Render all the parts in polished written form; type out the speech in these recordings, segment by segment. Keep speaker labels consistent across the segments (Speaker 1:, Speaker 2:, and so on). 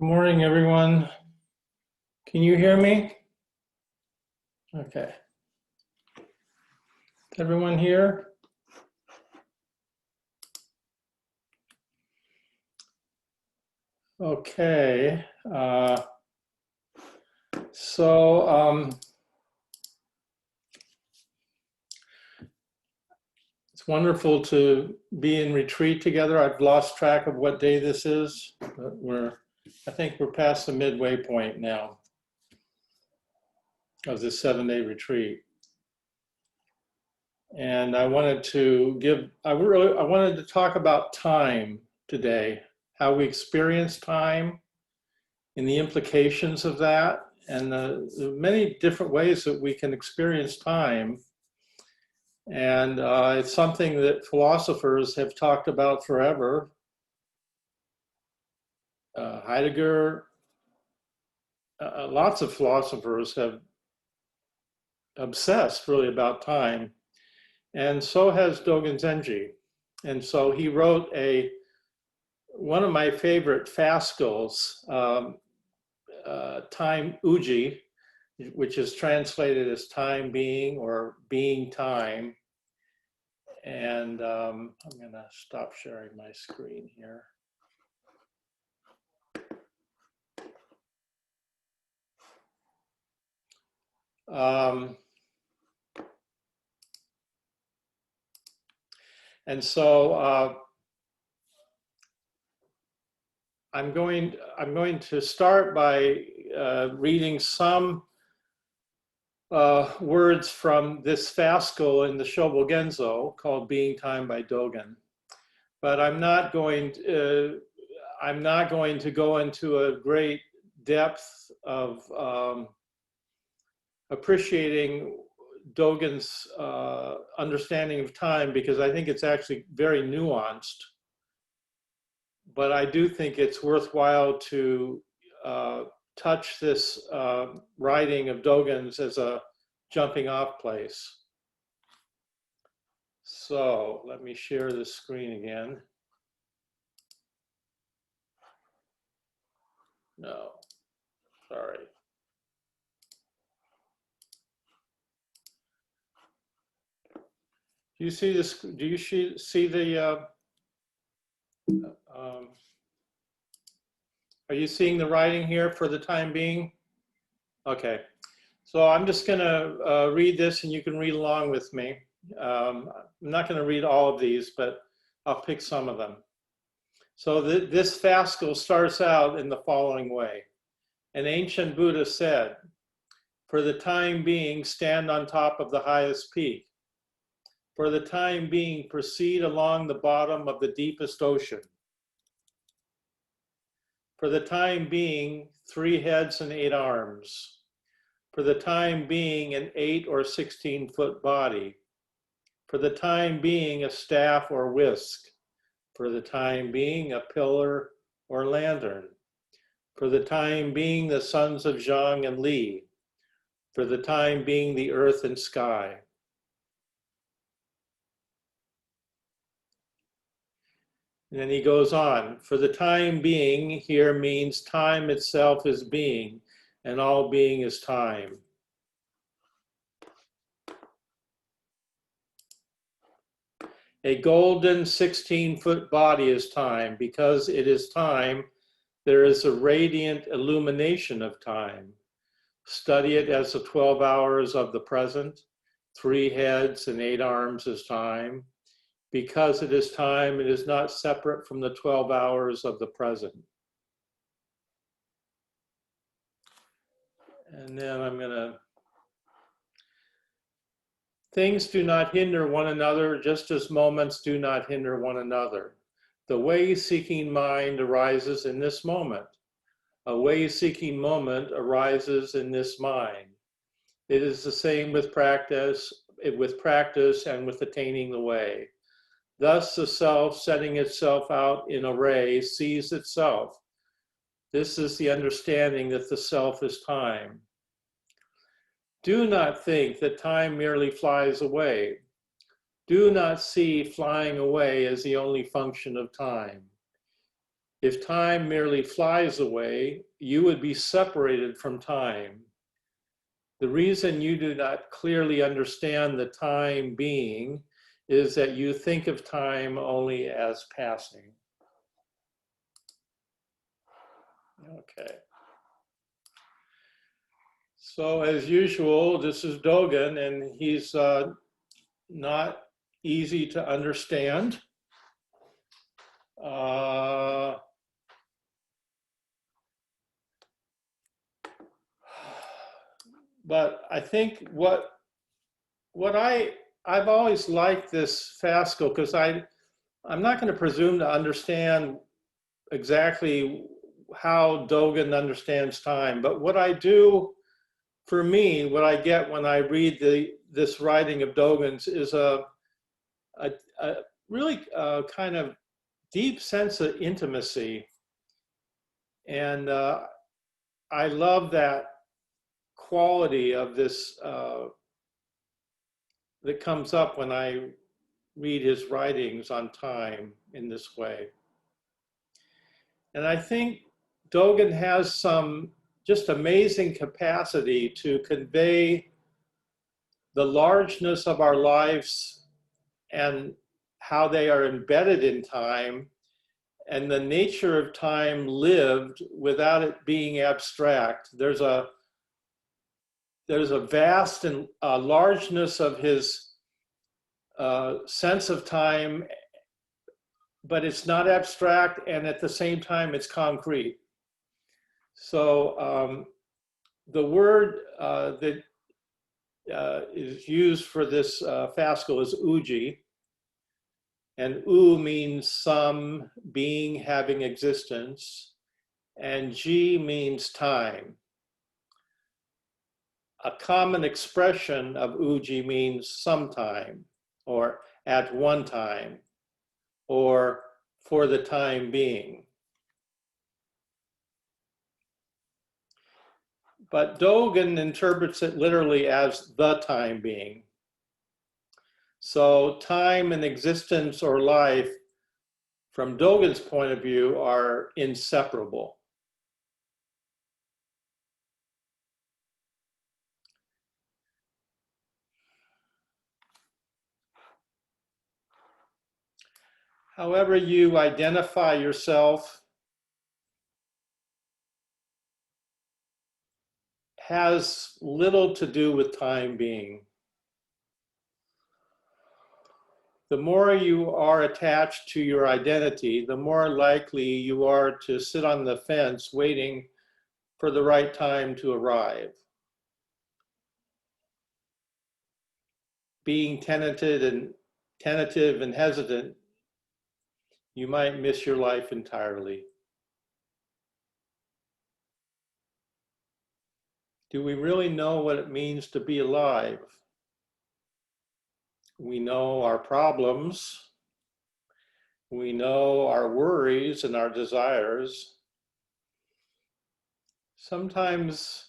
Speaker 1: Good morning, everyone. Can you hear me? Okay. Everyone here? Okay. It's wonderful to be in retreat together. I've lost track of what day this is, but I think we're past the midway point now of this 7-day retreat. And I wanted to talk about time today, how we experience time and the implications of that, and the many different ways that we can experience time. And it's something that philosophers have talked about forever. Heidegger, lots of philosophers have obsessed really about time. And so has Dogen Zenji. And so he wrote one of my favorite fascicles, Time Uji, which is translated as time being or being time. And I'm going to stop sharing my screen here. And so I'm going to start by reading some words from this fascicle in the Shobo Genzo called "Being Time" by Dogen. But I'm not going to go into a great depth of appreciating Dogen's understanding of time, because I think it's actually very nuanced. But I do think it's worthwhile to touch this writing of Dogen's as a jumping off place. So let me share the screen again. No, sorry. Do you see this? Do you see the? Are you seeing the writing here for the time being? Okay. So I'm just going to read this, and you can read along with me. I'm not going to read all of these, but I'll pick some of them. So this fascicle starts out in the following way. An ancient Buddha said, "For the time being, stand on top of the highest peak. For the time being, proceed along the bottom of the deepest ocean. For the time being, 3 heads and 8 arms. For the time being, an 8 or 16-foot body. For the time being, a staff or whisk. For the time being, a pillar or lantern. For the time being, the sons of Zhang and Li. For the time being, the earth and sky." And then he goes on, "For the time being" here means time itself is being, and all being is time. A golden 16-foot body is time. Because it is time, there is a radiant illumination of time. Study it as the 12 hours of the present. 3 heads and 8 arms is time. Because it is time, it is not separate from the 12 hours of the present. And then I'm going to, things do not hinder one another, just as moments do not hinder one another. The way-seeking mind arises in this moment. A way-seeking moment arises in this mind. It is the same with practice and with attaining the way. Thus, the self, setting itself out in array, sees itself. This is the understanding that the self is time. Do not think that time merely flies away. Do not see flying away as the only function of time. If time merely flies away, you would be separated from time. The reason you do not clearly understand the time being is that you think of time only as passing. Okay. So as usual, this is Dogen, and he's not easy to understand. But I think I've always liked this Fasco, because I'm not going to presume to understand exactly how Dogen understands time, but what I do, for me, what I get when I read this writing of Dogen's is a really kind of deep sense of intimacy, and I love that quality of this that comes up when I read his writings on time in this way. And I think Dogen has some just amazing capacity to convey the largeness of our lives and how they are embedded in time, and the nature of time lived without it being abstract. There's a vast and largeness of his sense of time, but it's not abstract, and at the same time it's concrete. So the word that is used for this Fasco is uji, and u means some, being, having existence, and ji means time. A common expression of uji means sometime, or at one time, or for the time being. But Dogen interprets it literally as the time being. So time and existence or life, from Dogen's point of view, are inseparable. However you identify yourself has little to do with time being. The more you are attached to your identity, the more likely you are to sit on the fence waiting for the right time to arrive. Being tentative and hesitant, you might miss your life entirely. Do we really know what it means to be alive? We know our problems. We know our worries and our desires. Sometimes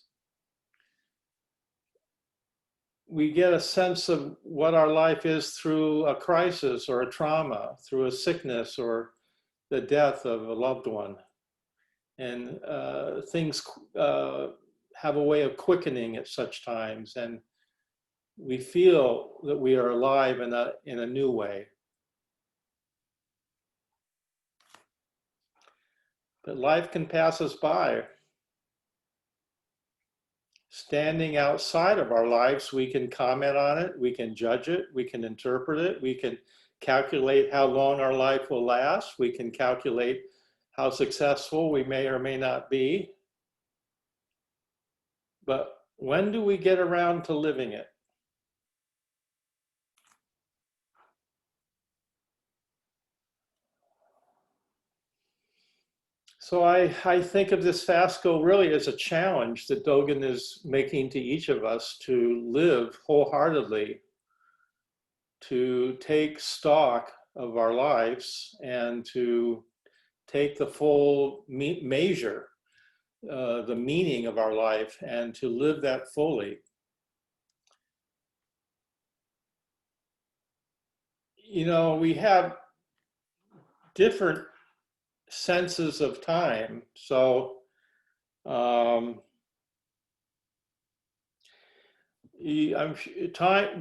Speaker 1: we get a sense of what our life is through a crisis or a trauma, through a sickness or the death of a loved one. And things have a way of quickening at such times, and we feel that we are alive in a new way. But life can pass us by. Standing outside of our lives, we can comment on it, we can judge it, we can interpret it, we can calculate how long our life will last, we can calculate how successful we may or may not be. But when do we get around to living it? So I think of this Fasco really as a challenge that Dogen is making to each of us to live wholeheartedly, to take stock of our lives and to take the full measure, the meaning of our life, and to live that fully. You know, we have different senses of time. So time,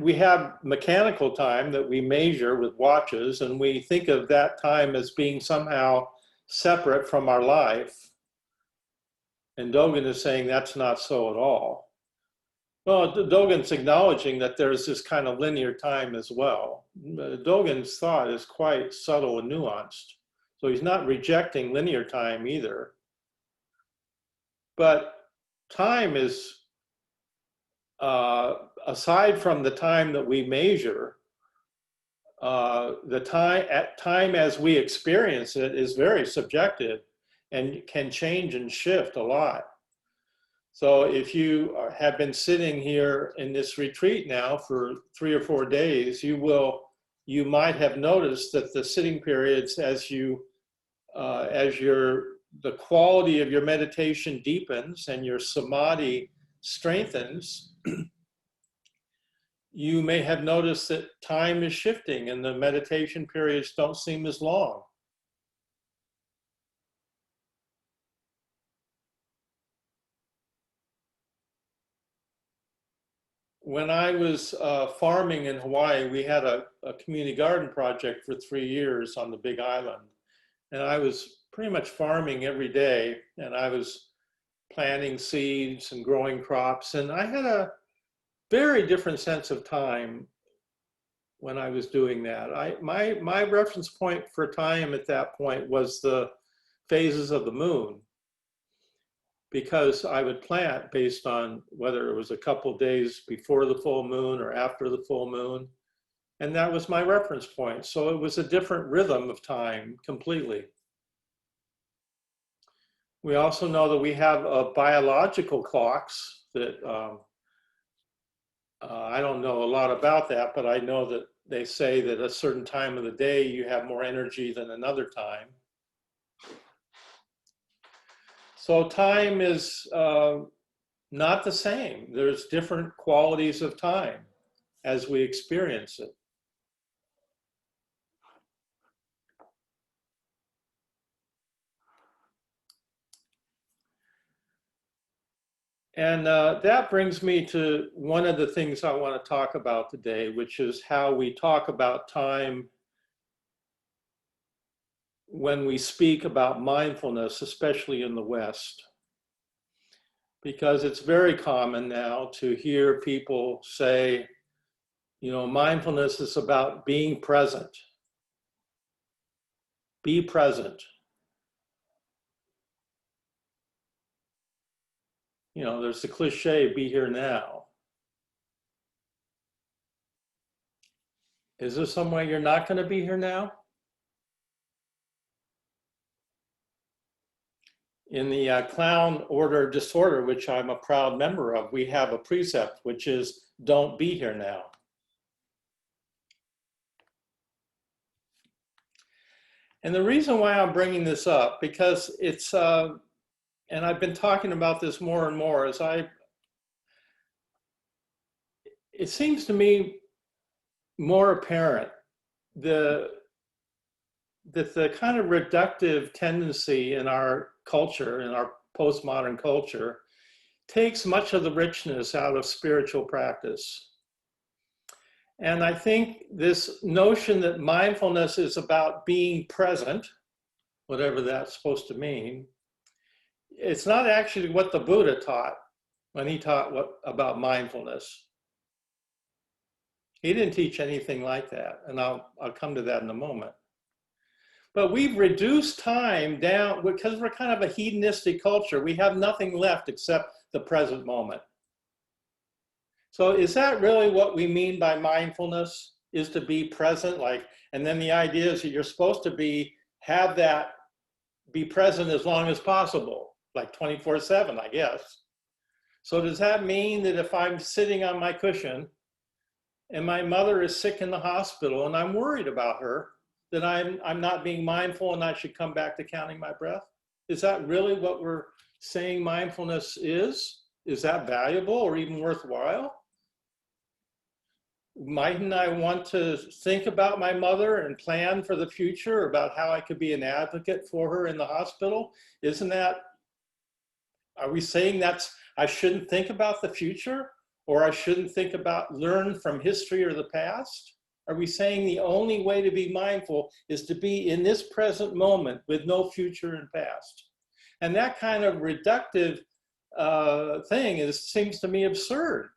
Speaker 1: we have mechanical time that we measure with watches, and we think of that time as being somehow separate from our life. And Dogen is saying that's not so at all. Well, Dogen's acknowledging that there's this kind of linear time as well. Dogen's thought is quite subtle and nuanced. So he's not rejecting linear time either. But time is, aside from the time that we measure, the time as we experience it is very subjective and can change and shift a lot. So if you have been sitting here in this retreat now for 3 or 4 days, you might have noticed that the sitting periods, as the quality of your meditation deepens and your samadhi strengthens, you may have noticed that time is shifting and the meditation periods don't seem as long. When I was farming in Hawaii, we had a community garden project for 3 years on the Big Island. And I was pretty much farming every day, and I was planting seeds and growing crops. And I had a very different sense of time when I was doing that. My reference point for time at that point was the phases of the moon, because I would plant based on whether it was a couple days before the full moon or after the full moon. And that was my reference point. So it was a different rhythm of time completely. We also know that we have biological clocks that, I don't know a lot about that, but I know that they say that a certain time of the day you have more energy than another time. So time is not the same. There's different qualities of time as we experience it. And that brings me to one of the things I want to talk about today, which is how we talk about time when we speak about mindfulness, especially in the West. Because it's very common now to hear people say, you know, mindfulness is about being present. Be present. You know, there's the cliche, be here now. Is there some way you're not going to be here now? In the Clown Order Disorder, which I'm a proud member of, we have a precept, which is don't be here now. And the reason why I'm bringing this up, because it's, and I've been talking about this more and more, is it seems to me more apparent that the kind of reductive tendency in our culture, in our postmodern culture, takes much of the richness out of spiritual practice. And I think this notion that mindfulness is about being present, whatever that's supposed to mean, it's not actually what the Buddha taught when he taught about mindfulness. He didn't teach anything like that, and I'll come to that in a moment. But we've reduced time down because we're kind of a hedonistic culture. We have nothing left except the present moment. So is that really what we mean by mindfulness? Is to be present, like, and then the idea is that you're supposed to be present as long as possible, like 24/7, I guess. So does that mean that if I'm sitting on my cushion and my mother is sick in the hospital and I'm worried about her, that I'm not being mindful and I should come back to counting my breath? Is that really what we're saying mindfulness is? Is that valuable or even worthwhile? mightn't I want to think about my mother and plan for the future about how I could be an advocate for her in the hospital? Isn't that, are we saying I shouldn't think about the future, or I shouldn't learn from history or the past? Are we saying the only way to be mindful is to be in this present moment with no future and past? And that kind of reductive thing seems to me absurd.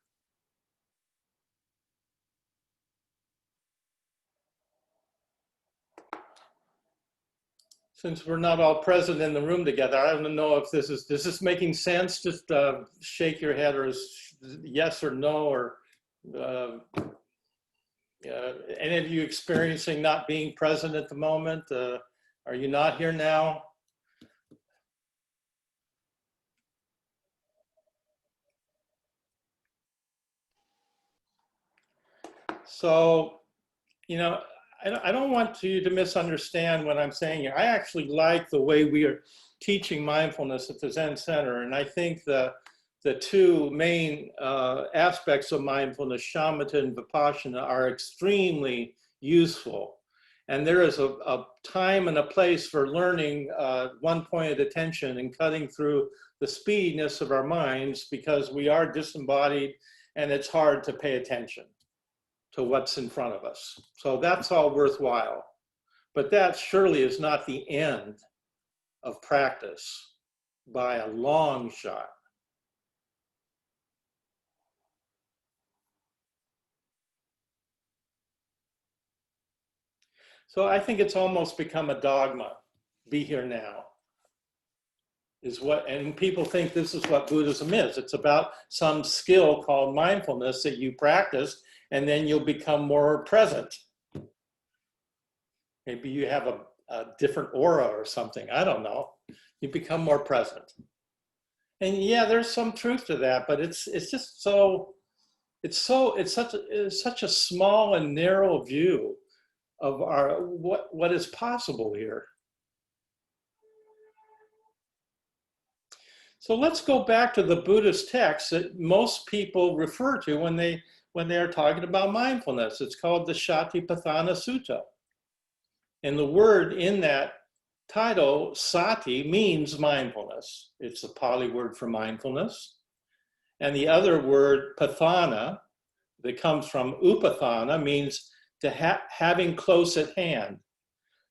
Speaker 1: Since we're not all present in the room together, I don't know if this is making sense. Just shake your head or yes or no, or any of you experiencing not being present at the moment? Are you not here now? So, I don't want you to misunderstand what I'm saying here. I actually like the way we are teaching mindfulness at the Zen Center. And I think the two main aspects of mindfulness, shamatha and vipassana, are extremely useful. And there is a time and a place for learning one-pointed attention and cutting through the speediness of our minds, because we are disembodied and it's hard to pay attention to what's in front of us. So that's all worthwhile. But that surely is not the end of practice by a long shot. So I think it's almost become a dogma. Be here now is what, and people think this is what Buddhism is. It's about some skill called mindfulness that you practice, and then you'll become more present. Maybe you have a different aura or something. I don't know. You become more present. And yeah, there's some truth to that, but it's just it's such a small and narrow view of what is possible here. So let's go back to the Buddhist text that most people refer to when they are talking about mindfulness. It's called the Satipatthana Sutta. And the word in that title, sati, means mindfulness. It's a Pali word for mindfulness. And the other word, patthana, that comes from upatthana, means to having close at hand.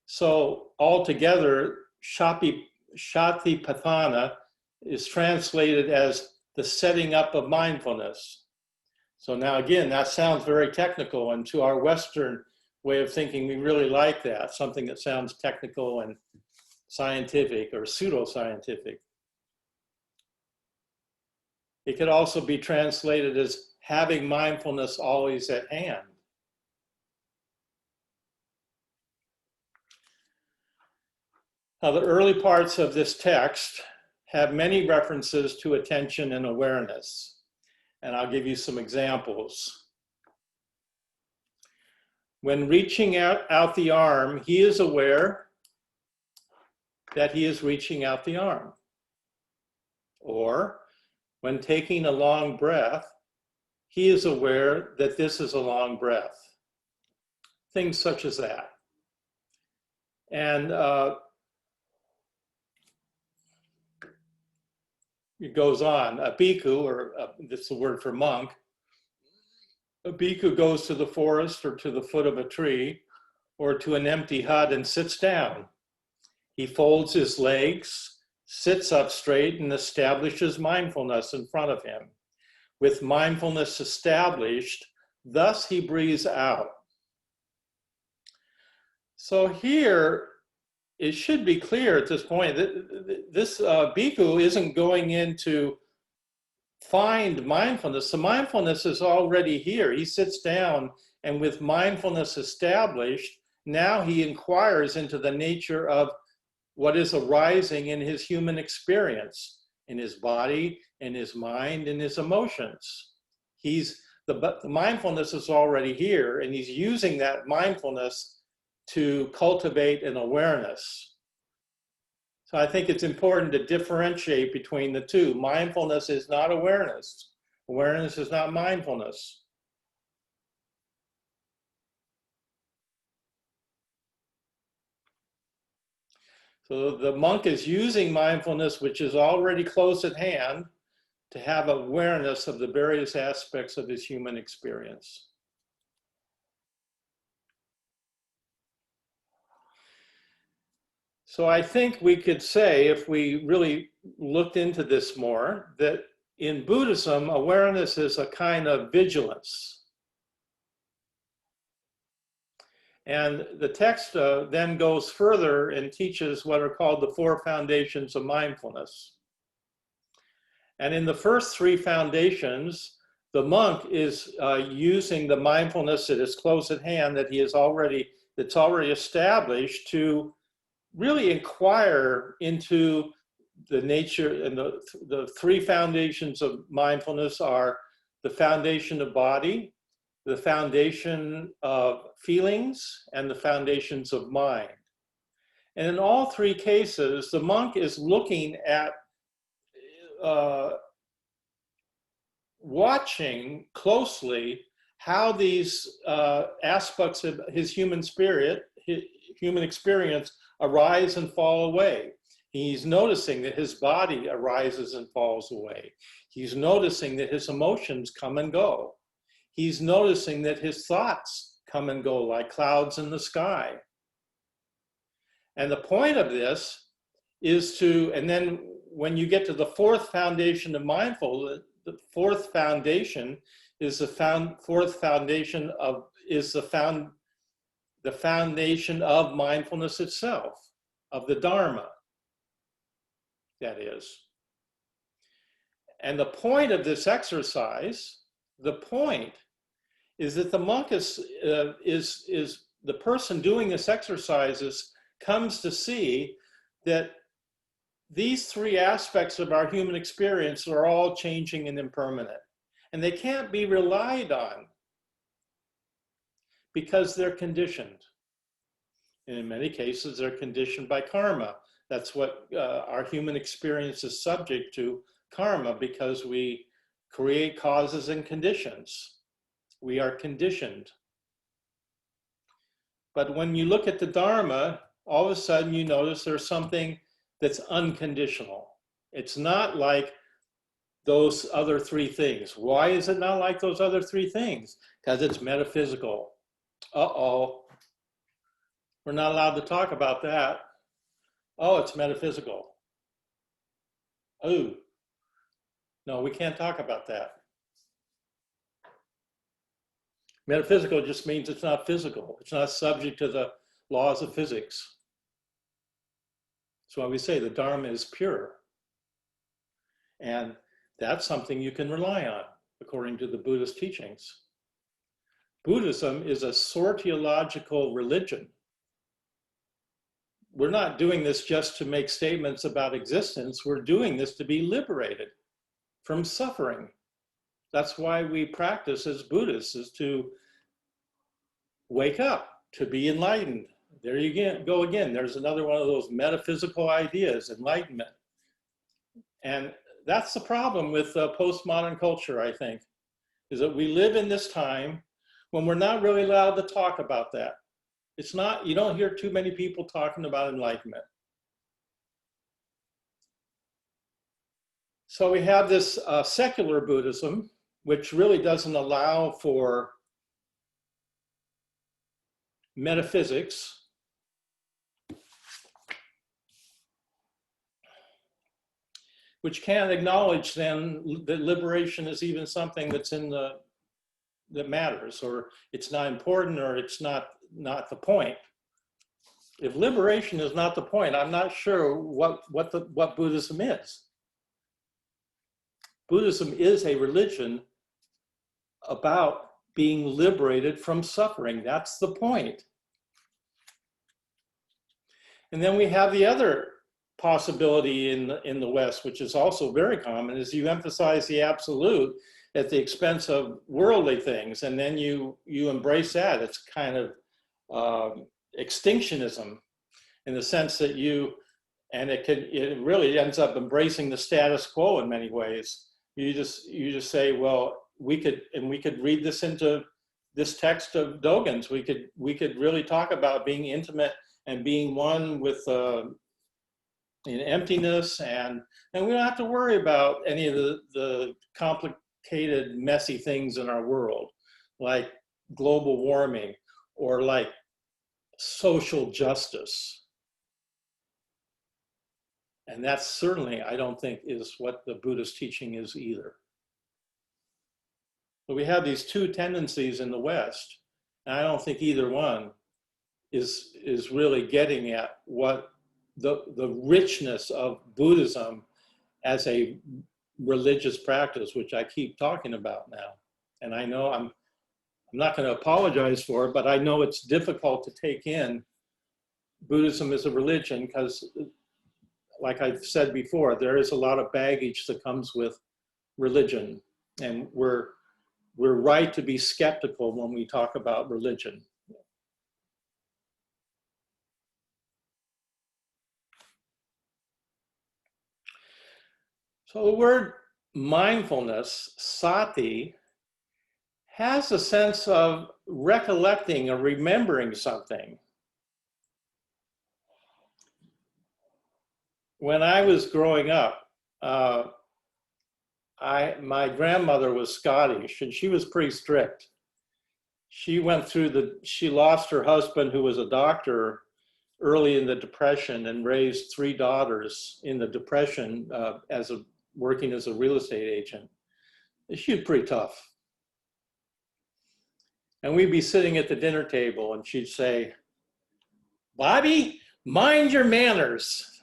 Speaker 1: So altogether, Satipatthana is translated as the setting up of mindfulness. So now again, that sounds very technical, and to our Western way of thinking, we really like that, something that sounds technical and scientific or pseudoscientific. It could also be translated as having mindfulness always at hand. Now, the early parts of this text have many references to attention and awareness, and I'll give you some examples. When reaching out the arm, he is aware that he is reaching out the arm. Or when taking a long breath, he is aware that this is a long breath. Things such as that. And it goes on. A bhikkhu, or that's the word for monk, a bhikkhu goes to the forest or to the foot of a tree or to an empty hut and sits down. He folds his legs, sits up straight, and establishes mindfulness in front of him. With mindfulness established, thus he breathes out. So here, it should be clear at this point that this bhikkhu isn't going in to find mindfulness. The mindfulness is already here. He sits down, and with mindfulness established, now he inquires into the nature of what is arising in his human experience, in his body, in his mind, in his emotions. The mindfulness is already here, and he's using that mindfulness to cultivate an awareness. So I think it's important to differentiate between the two. Mindfulness is not awareness. Awareness is not mindfulness. So the monk is using mindfulness, which is already close at hand, to have awareness of the various aspects of his human experience. So I think we could say, if we really looked into this more, that in Buddhism, awareness is a kind of vigilance. And the text then goes further and teaches what are called the 4 foundations of mindfulness. And in the first 3 foundations, the monk is using the mindfulness that is close at hand, that's already established, to really inquire into the nature. And the 3 foundations of mindfulness are the foundation of body, the foundation of feelings, and the foundations of mind. And in all 3 cases, the monk is looking at watching closely how these aspects of his human spirit, his human experience, arise and fall away. He's noticing that his body arises and falls away. He's noticing that his emotions come and go. He's noticing that his thoughts come and go like clouds in the sky. And the point of this is to, and then when you get to the 4th foundation of mindfulness, the 4th foundation is the foundation of mindfulness itself, of the Dharma, that is. And the point of this exercise, the point is that the monk is the person doing this exercise comes to see that these 3 aspects of our human experience are all changing and impermanent. And they can't be relied on because they're conditioned. And in many cases, they're conditioned by karma. That's what our human experience is subject to, karma, because we create causes and conditions. We are conditioned. But when you look at the Dharma, all of a sudden you notice there's something that's unconditional. It's not like those other 3 things. Why is it not like those other 3 things? Because it's metaphysical. Uh-oh. We're not allowed to talk about that. Oh, it's metaphysical. Oh, no, we can't talk about that. Metaphysical just means it's not physical. It's not subject to the laws of physics. That's why we say the Dharma is pure. And that's something you can rely on, according to the Buddhist teachings. Buddhism is a soteriological religion. We're not doing this just to make statements about existence. We're doing this to be liberated from suffering. That's why we practice as Buddhists, is to wake up, to be enlightened. There you go again. There's another one of those metaphysical ideas, enlightenment. And that's the problem with postmodern culture, I think, is that we live in this time when we're not really allowed to talk about that. It's not, you don't hear too many people talking about enlightenment. So we have this secular Buddhism, which really doesn't allow for metaphysics. Which can't acknowledge then that liberation is even something that's that matters, or it's not important, or it's not the point. If liberation is not the point, I'm not sure what Buddhism is. Buddhism is a religion about being liberated from suffering. That's the point. And then we have the other possibility in the West, which is also very common, is you emphasize the absolute at the expense of worldly things, and then you embrace that. It's kind of extinctionism, in the sense that it really ends up embracing the status quo in many ways. You just say, well, we could read this into this text of Dogen's. We could really talk about being intimate and being one with in emptiness, and we don't have to worry about any of the complicated, messy things in our world, like global warming or like social justice. And that's certainly, I don't think, is what the Buddhist teaching is either. But we have these two tendencies in the West, and I don't think either one is really getting at what the richness of Buddhism as a religious practice, which I keep talking about now. And I know I'm not going to apologize for it, but I know it's difficult to take in Buddhism as a religion because, like I've said before, there is a lot of baggage that comes with religion, and we're right to be skeptical when we talk about religion. So the word mindfulness, sati, has a sense of recollecting or remembering something. When I was growing up, my grandmother was Scottish, and she was pretty strict. She lost her husband, who was a doctor, early in the Depression, and raised 3 daughters in the Depression working as a real estate agent. She was pretty tough. And we'd be sitting at the dinner table and she'd say, "Bobby, mind your manners."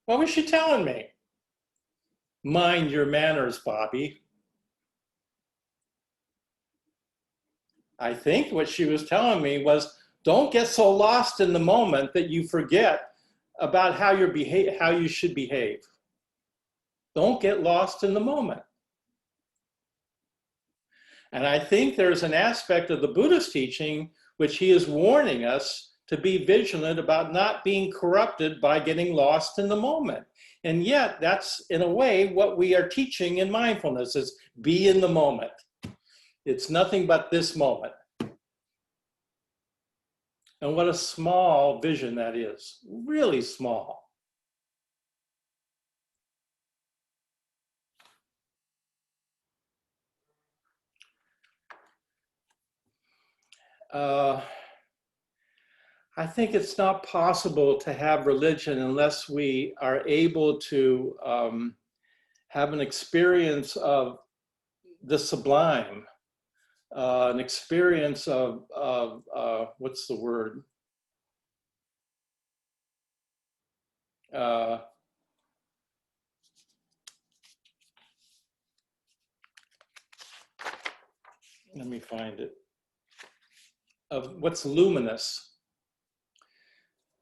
Speaker 1: What was she telling me? Mind your manners, Bobby. I think what she was telling me was, don't get so lost in the moment that you forget about how you should behave. Don't get lost in the moment. And I think there's an aspect of the Buddhist teaching which he is warning us to be vigilant about not being corrupted by getting lost in the moment. And yet that's, in a way, what we are teaching in mindfulness is be in the moment. It's nothing but this moment. And what a small vision that is, really small. I think it's not possible to have religion unless we are able to have an experience of the sublime, an experience of what's the word? Let me find it. Of what's luminous.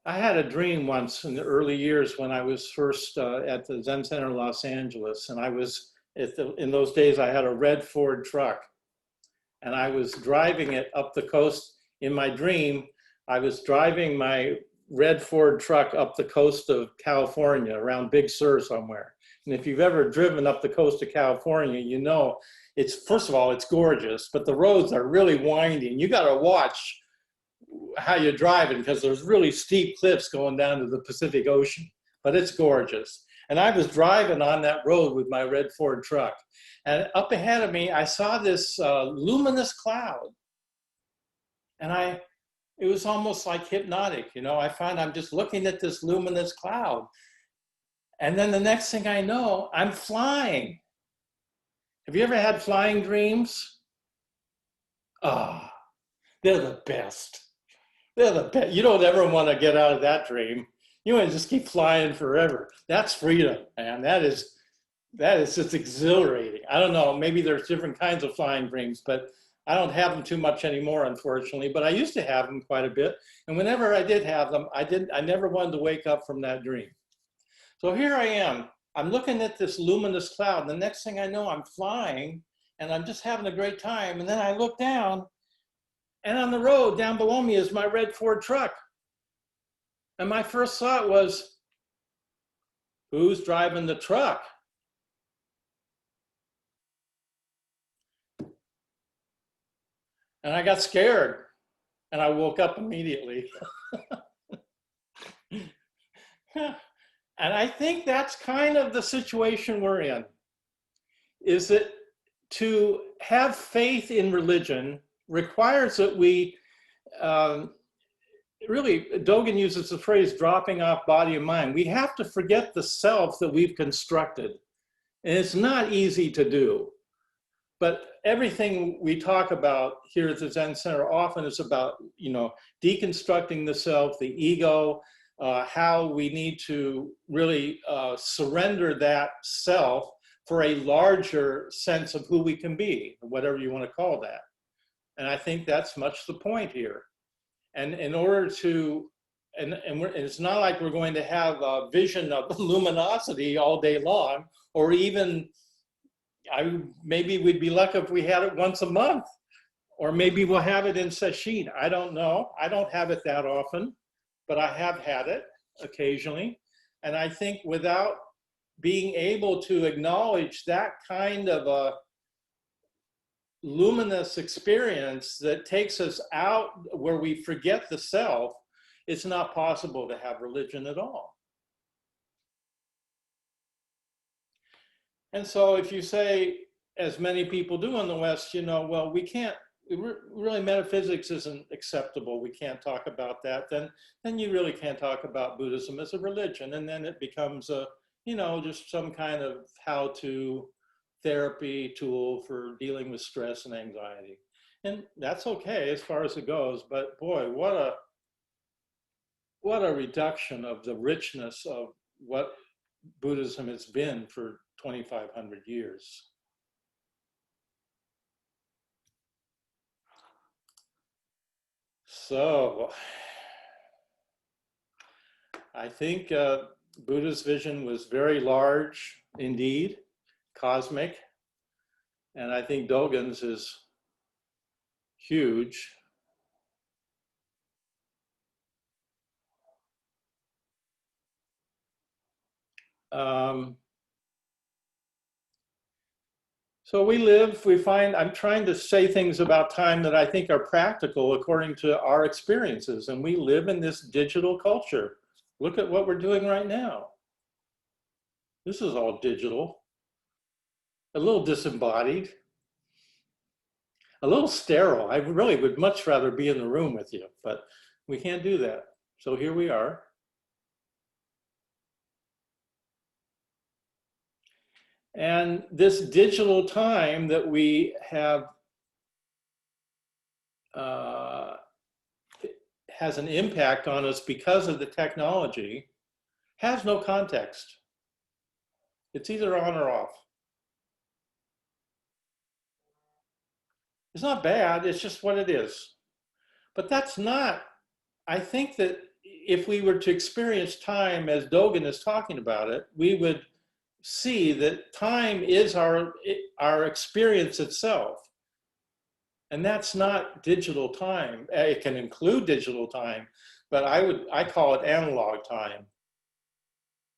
Speaker 1: I had a dream once in the early years when I was first at the Zen Center in Los Angeles, and I was in those days I had a red Ford truck, and I was driving it up the coast. In my dream, I was driving my red Ford truck up the coast of California, around Big Sur somewhere. And if you've ever driven up the coast of California, you know it's, first of all, it's gorgeous, but the roads are really winding. You got to watch how you're driving because there's really steep cliffs going down to the Pacific Ocean, but it's gorgeous. And I was driving on that road with my red Ford truck. And up ahead of me, I saw this luminous cloud. And it was almost like hypnotic, you know. I find I'm just looking at this luminous cloud. And then the next thing I know, I'm flying. Have you ever had flying dreams? Ah, they're the best. They're the best. You don't ever want to get out of that dream. You want to just keep flying forever. That's freedom, man. That is just exhilarating. I don't know, maybe there's different kinds of flying dreams, but I don't have them too much anymore, unfortunately, but I used to have them quite a bit. And whenever I did have them, I never wanted to wake up from that dream. So here I am. I'm looking at this luminous cloud. And the next thing I know, I'm flying and I'm just having a great time. And then I look down, and on the road down below me is my red Ford truck. And my first thought was, who's driving the truck? And I got scared and I woke up immediately. And I think that's kind of the situation we're in, is that to have faith in religion requires that we really, Dogen uses the phrase dropping off body and mind. We have to forget the self that we've constructed. And it's not easy to do. But everything we talk about here at the Zen Center often is about, deconstructing the self, the ego, how we need to really surrender that self for a larger sense of who we can be, whatever you want to call that. And I think that's much the point here. And in order to, and it's not like we're going to have a vision of luminosity all day long, or even, maybe we'd be lucky if we had it once a month, or maybe we'll have it in sesshin. I don't know. I don't have it that often, but I have had it occasionally. And I think without being able to acknowledge that kind of a luminous experience that takes us out where we forget the self, it's not possible to have religion at all. And so if you say, as many people do in the West, well, we can't, really metaphysics isn't acceptable, we can't talk about that, then you really can't talk about Buddhism as a religion. And then it becomes a, just some kind of how-to therapy tool for dealing with stress and anxiety. And that's okay as far as it goes, but boy, what a reduction of the richness of what Buddhism has been for 2,500 years. So, I think Buddha's vision was very large indeed, cosmic, and I think Dogen's is huge. So we find, I'm trying to say things about time that I think are practical according to our experiences, and we live in this digital culture. Look at what we're doing right now. This is all digital, a little disembodied, a little sterile. I really would much rather be in the room with you, but we can't do that. So here we are. And this digital time that we have has an impact on us because of the technology, has no context. It's either on or off. It's not bad, it's just what it is. But that's not, I think that if we were to experience time as Dogen is talking about it, we would see that time is our experience itself. And that's not digital time. It can include digital time, but I call it analog time.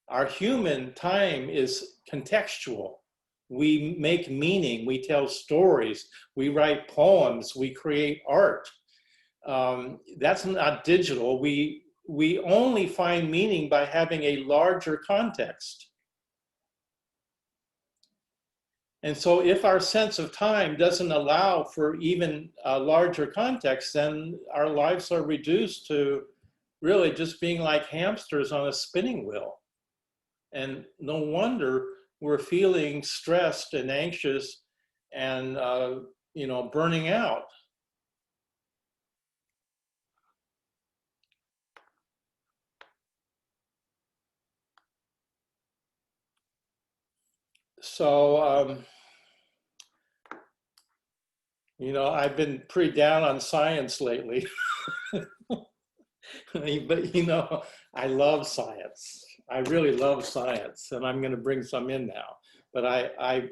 Speaker 1: Our human time is contextual. We make meaning, we tell stories, we write poems, we create art. That's not digital. We only find meaning by having a larger context. And so if our sense of time doesn't allow for even a larger context, then our lives are reduced to really just being like hamsters on a spinning wheel. And no wonder we're feeling stressed and anxious and, burning out. So, I've been pretty down on science lately. But, I love science. I really love science, and I'm going to bring some in now. But I'm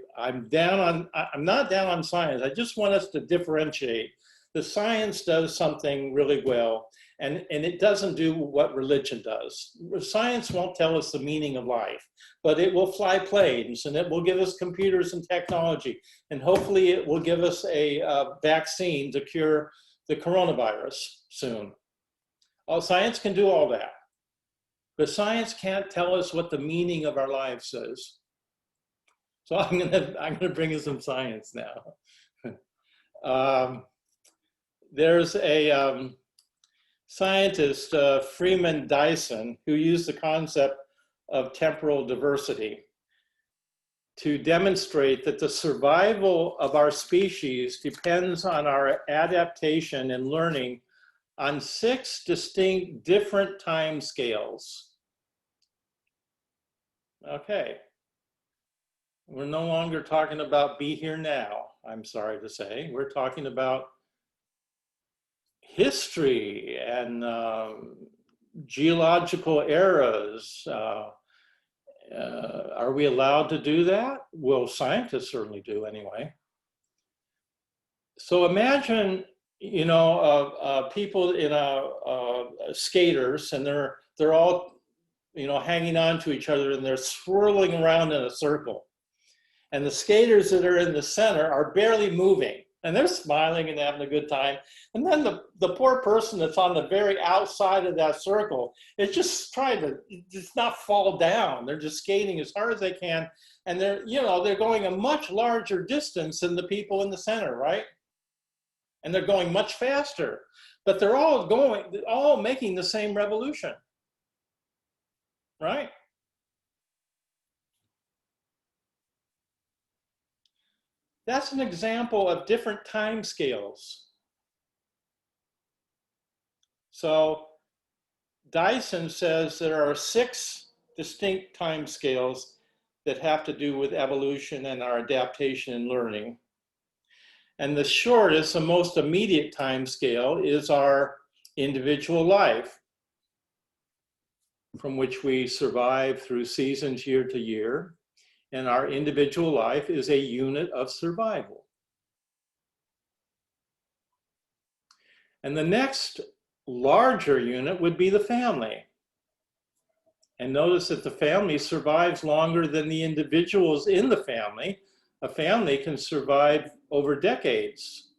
Speaker 1: not down on science. I just want us to differentiate. The science does something really well, and it doesn't do what religion does. Science won't tell us the meaning of life, but it will fly planes, and it will give us computers and technology, and hopefully it will give us a vaccine to cure the coronavirus soon. Science can do all that. but science can't tell us what the meaning of our lives is. So I'm gonna bring in some science now. There's a scientist, Freeman Dyson, who used the concept of temporal diversity to demonstrate that the survival of our species depends on our adaptation and learning on 6 distinct different time scales. Okay. We're no longer talking about be here now, I'm sorry to say. We're talking about history and geological eras. Are we allowed to do that? Well, scientists certainly do anyway. So imagine, you know, people in skaters, and they're all, you know, hanging on to each other, and they're swirling around in a circle. And the skaters that are in the center are barely moving, and they're smiling and having a good time. And then the poor person that's on the very outside of that circle is just trying to just not fall down. They're just skating as hard as they can. And they're, you know, they're going a much larger distance than the people in the center, right? And they're going much faster, but they're all making the same revolution, right? That's an example of different time scales. So Dyson says there are 6 distinct time scales that have to do with evolution and our adaptation and learning. And the shortest and most immediate time scale is our individual life, from which we survive through seasons year to year. And our individual life is a unit of survival. And the next larger unit would be the family. And notice that the family survives longer than the individuals in the family. A family can survive over decades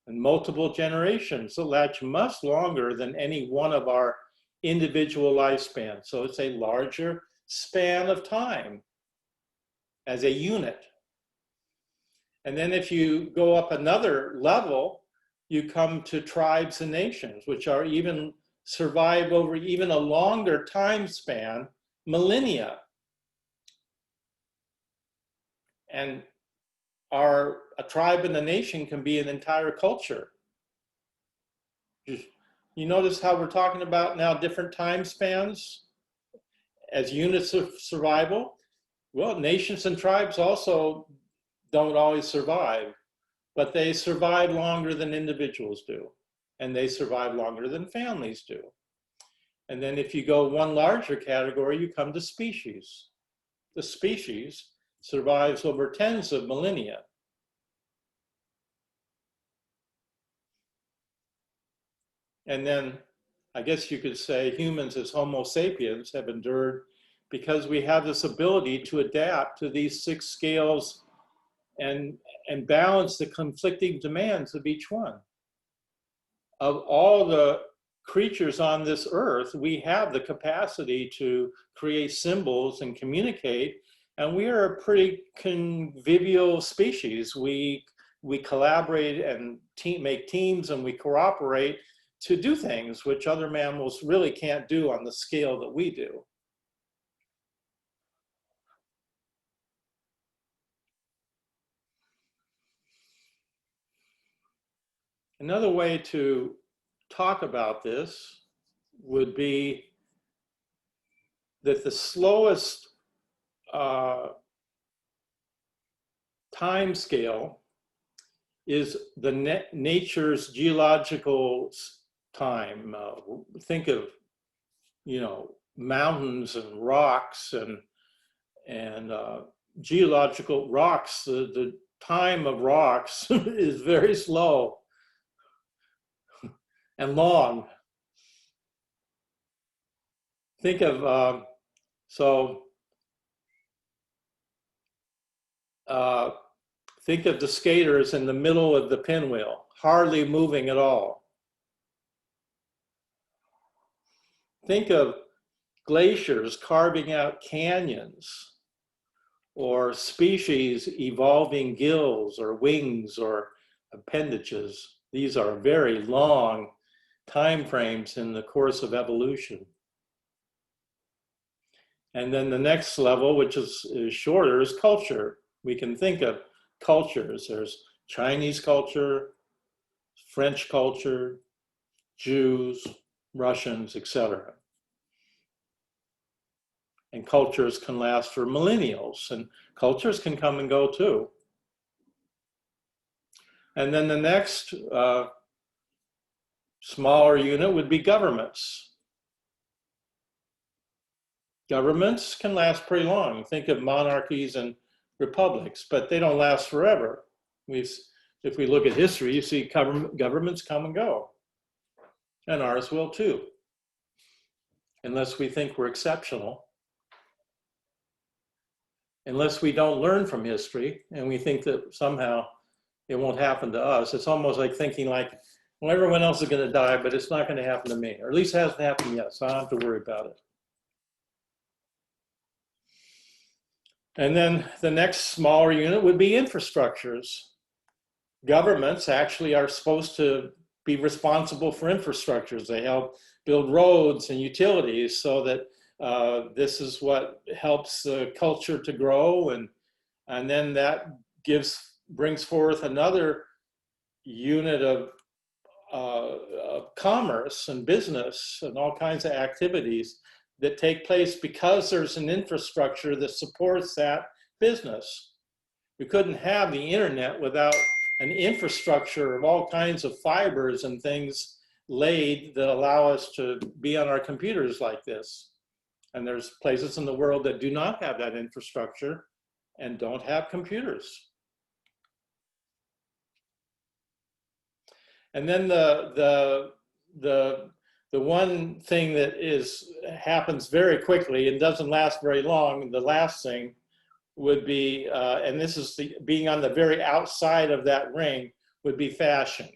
Speaker 1: and multiple generations. So that's much longer than any one of our individual lifespans. So it's a larger span of time as a unit. And then if you go up another level, you come to tribes and nations, which are even survive over even a longer time span, millennia. And a tribe and a nation can be an entire culture. You notice how we're talking about now different time spans as units of survival? Well, nations and tribes also don't always survive, but they survive longer than individuals do, and they survive longer than families do. And then if you go one larger category, you come to species. The species survives over tens of millennia. And then I guess you could say humans as Homo sapiens have endured because we have this ability to adapt to these 6 scales and balance the conflicting demands of each one. Of all the creatures on this earth, we have the capacity to create symbols and communicate, and we are a pretty convivial species. We collaborate and make teams, and we cooperate to do things which other mammals really can't do on the scale that we do. Another way to talk about this would be that the slowest time scale is the nature's geological time. Think of, you know, mountains and rocks and geological rocks. The time of rocks is very slow and long. Think of, think of the skaters in the middle of the pinwheel, hardly moving at all. Think of glaciers carving out canyons, or species evolving gills or wings or appendages. These are very long time frames in the course of evolution. And then the next level, which is shorter, is culture. We can think of cultures. There's Chinese culture, French culture, Jews, Russians, etc. And cultures can last for millennials, and cultures can come and go too. And then the next smaller unit would be governments. Governments can last pretty long. Think of monarchies and republics, but they don't last forever. If we look at history, you see governments come and go, and ours will too, unless we think we're exceptional, unless we don't learn from history and we think that somehow it won't happen to us. It's almost like thinking like, well, everyone else is going to die, but it's not going to happen to me, or at least it hasn't happened yet, so I don't have to worry about it. And then the next smaller unit would be infrastructures. Governments actually are supposed to be responsible for infrastructures. They help build roads and utilities so that this is what helps the culture to grow. And then that brings forth another unit of commerce and business and all kinds of activities that take place because there's an infrastructure that supports that business. We couldn't have the internet without an infrastructure of all kinds of fibers and things laid that allow us to be on our computers like this. And there's places in the world that do not have that infrastructure and don't have computers. And then the one thing that happens very quickly and doesn't last very long, the last thing would be, and this is being on the very outside of that ring, would be fashion.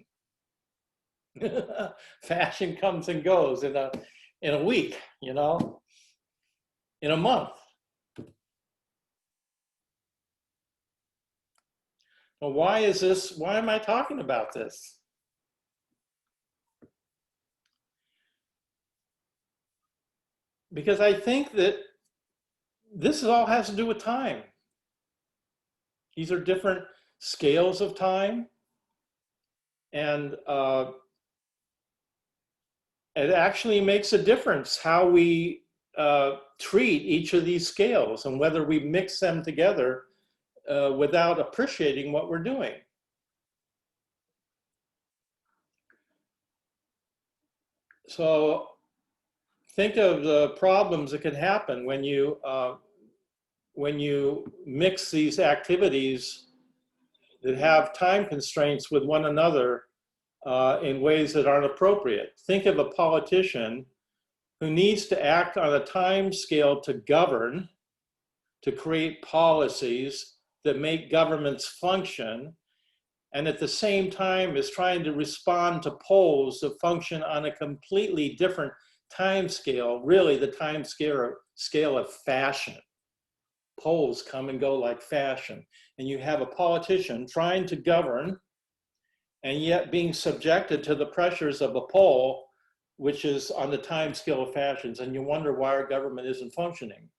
Speaker 1: Fashion comes and goes in a week, in a month. Well, why am I talking about this? Because I think that this all has to do with time. These are different scales of time. And it actually makes a difference how we treat each of these scales and whether we mix them together without appreciating what we're doing. So think of the problems that can happen when you mix these activities that have time constraints with one another in ways that aren't appropriate. Think of a politician who needs to act on a time scale to govern, to create policies that make governments function, and at the same time is trying to respond to polls that function on a completely different time scale, really the time scale of fashion. Polls come and go like fashion. And you have a politician trying to govern and yet being subjected to the pressures of a poll, which is on the time scale of fashions. And you wonder why our government isn't functioning.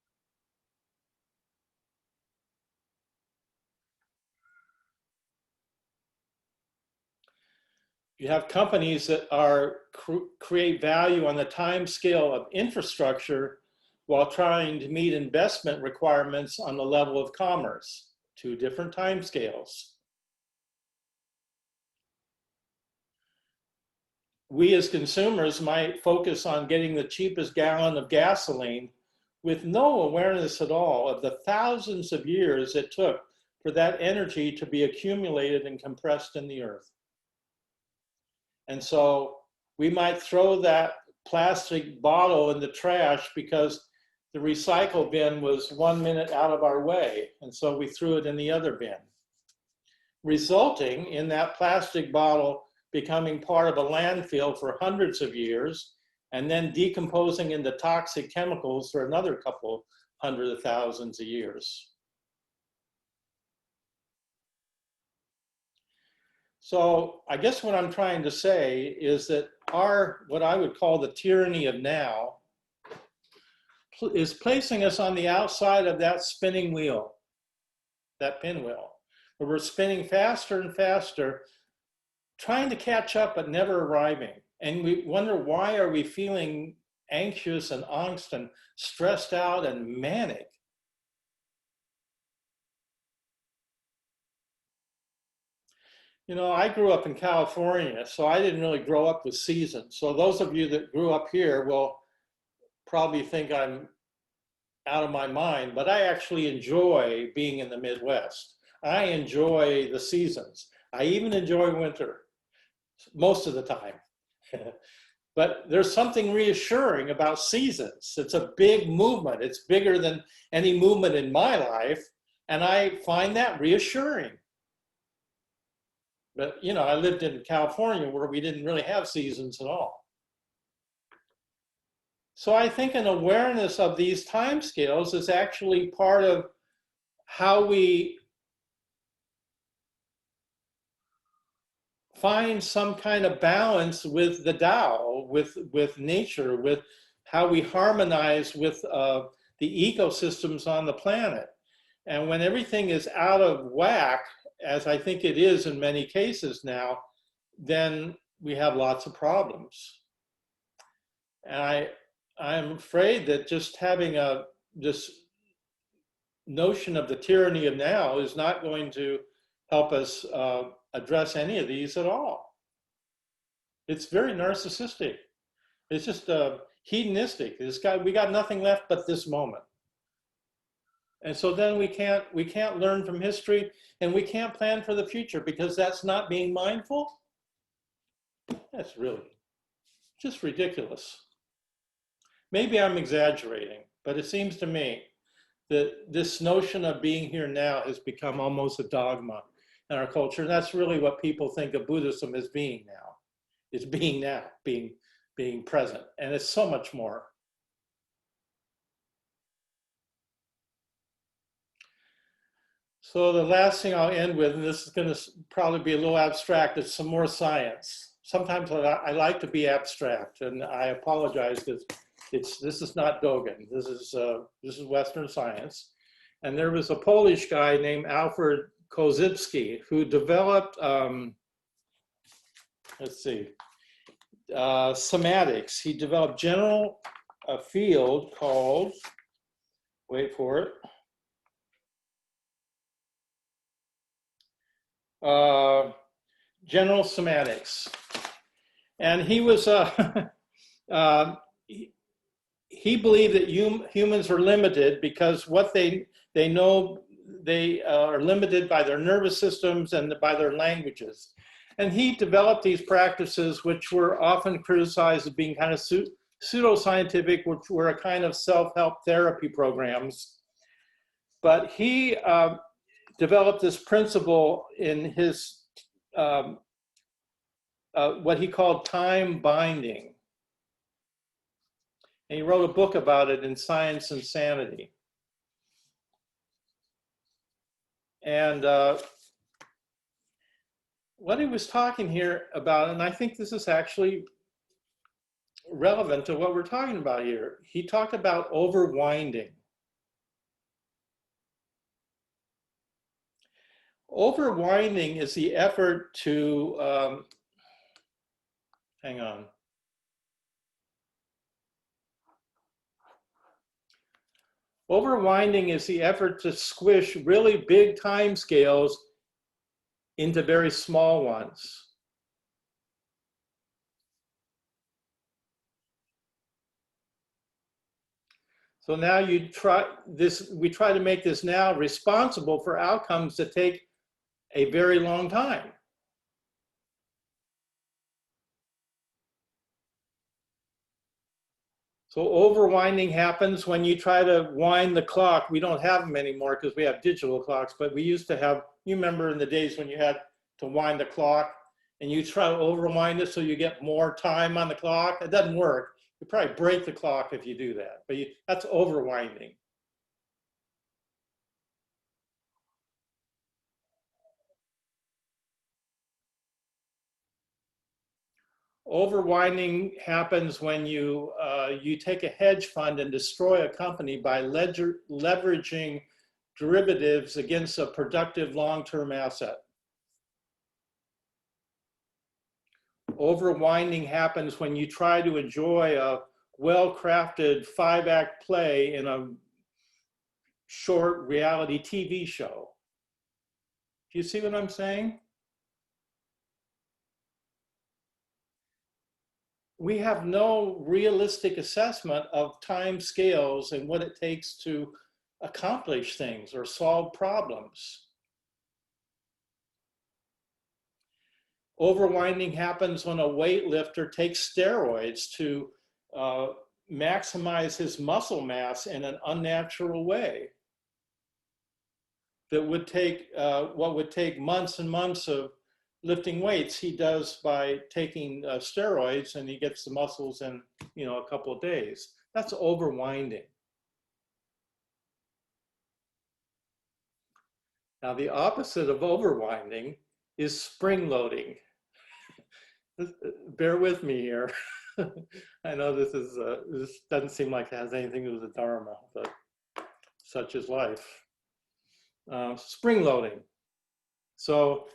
Speaker 1: You have companies that create value on the time scale of infrastructure while trying to meet investment requirements on the level of commerce, two different time scales. We as consumers might focus on getting the cheapest gallon of gasoline with no awareness at all of the thousands of years it took for that energy to be accumulated and compressed in the earth. And so we might throw that plastic bottle in the trash because the recycle bin was 1 minute out of our way. And so we threw it in the other bin, resulting in that plastic bottle becoming part of a landfill for hundreds of years and then decomposing into toxic chemicals for another couple hundred of thousands of years. So I guess what I'm trying to say is that what I would call the tyranny of now is placing us on the outside of that spinning wheel, that pinwheel, where we're spinning faster and faster, trying to catch up but never arriving. And we wonder, why are we feeling anxious and angst and stressed out and manic? You know, I grew up in California, so I didn't really grow up with seasons. So those of you that grew up here will probably think I'm out of my mind, but I actually enjoy being in the Midwest. I enjoy the seasons. I even enjoy winter most of the time. But there's something reassuring about seasons. It's a big movement. It's bigger than any movement in my life, and I find that reassuring. But, you know, I lived in California where we didn't really have seasons at all. So I think an awareness of these time scales is actually part of how we find some kind of balance with the Tao, with nature, with how we harmonize with the ecosystems on the planet. And when everything is out of whack, as I think it is in many cases now, then we have lots of problems. And I'm afraid that just having this notion of the tyranny of now is not going to help us address any of these at all. It's very narcissistic. It's just hedonistic. We got nothing left but this moment. And so then we can't learn from history, and we can't plan for the future, because that's not being mindful. That's really just ridiculous. Maybe I'm exaggerating, but it seems to me that this notion of being here now has become almost a dogma in our culture. And that's really what people think of Buddhism as being now. It's being now, being present. And it's so much more. So the last thing I'll end with, and this is going to probably be a little abstract, is some more science. Sometimes I like to be abstract, and I apologize because this is not Dogen. This is Western science. And there was a Polish guy named Alfred Korzybski who developed, somatics. He developed a field called, wait for it, general somatics. And he was, he believed that humans are limited because what they know, they are limited by their nervous systems and by their languages. And he developed these practices which were often criticized as being kind of pseudoscientific, which were a kind of self-help therapy programs. But he developed this principle in his, what he called time binding. And he wrote a book about it in Science and Sanity. And what he was talking here about, and I think this is actually relevant to what we're talking about here, he talked about overwinding. Overwinding is the effort to, hang on. Overwinding is the effort to squish really big time scales into very small ones. So now we try to make this now responsible for outcomes that take a very long time. So overwinding happens when you try to wind the clock. We don't have them anymore because we have digital clocks, but we used to have, you remember in the days when you had to wind the clock and you try to overwind it so you get more time on the clock? It doesn't work. You probably break the clock if you do that, but that's overwinding. Overwinding happens when you take a hedge fund and destroy a company by leveraging derivatives against a productive long-term asset. Overwinding happens when you try to enjoy a well-crafted 5-act play in a short reality TV show. Do you see what I'm saying? We have no realistic assessment of time scales and what it takes to accomplish things or solve problems. Overwinding happens when a weightlifter takes steroids to maximize his muscle mass in an unnatural way. That would take what would take months and months of lifting weights, he does by taking steroids, and he gets the muscles in a couple of days. That's overwinding. Now the opposite of overwinding is spring loading. Bear with me here. I know this doesn't seem like it has anything to do with the Dharma, but such is life. Spring loading. So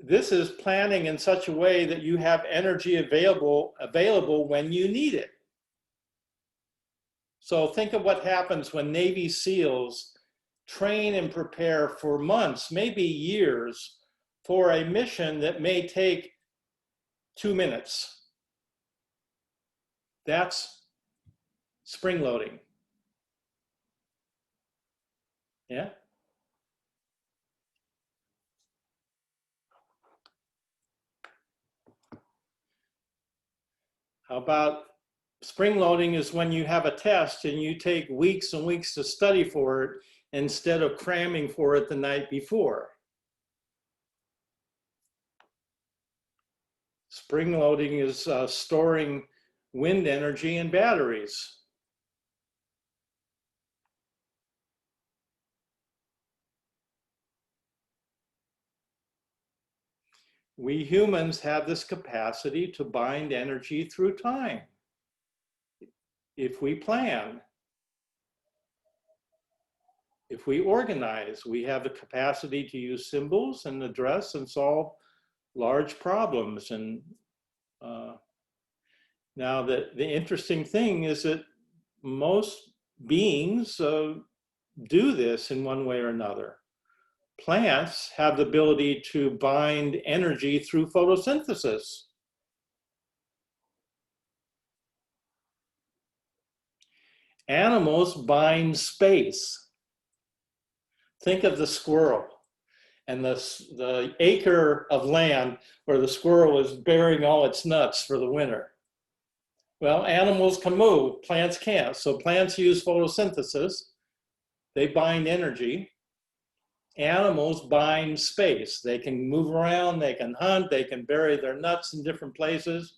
Speaker 1: this is planning in such a way that you have energy available when you need it. So think of what happens when Navy SEALs train and prepare for months, maybe years, for a mission that may take 2 minutes. That's spring loading. Yeah? How about spring loading is when you have a test and you take weeks and weeks to study for it instead of cramming for it the night before. Spring loading is storing wind energy in batteries. We humans have this capacity to bind energy through time. If we plan, if we organize, we have the capacity to use symbols and address and solve large problems. And now the interesting thing is that most beings do this in one way or another. Plants have the ability to bind energy through photosynthesis. Animals bind space. Think of the squirrel and the acre of land where the squirrel is burying all its nuts for the winter. Well, animals can move, plants can't. So plants use photosynthesis. They bind energy. Animals bind space. They can move around, they can hunt, they can bury their nuts in different places.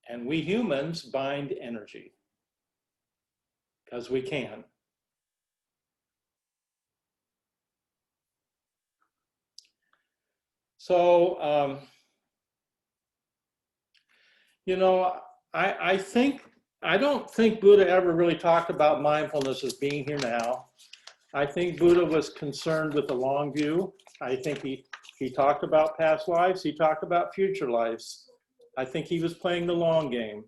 Speaker 1: And we humans bind energy because we can. So, I don't think Buddha ever really talked about mindfulness as being here now. I think Buddha was concerned with the long view. I think he talked about past lives. He talked about future lives. I think he was playing the long game.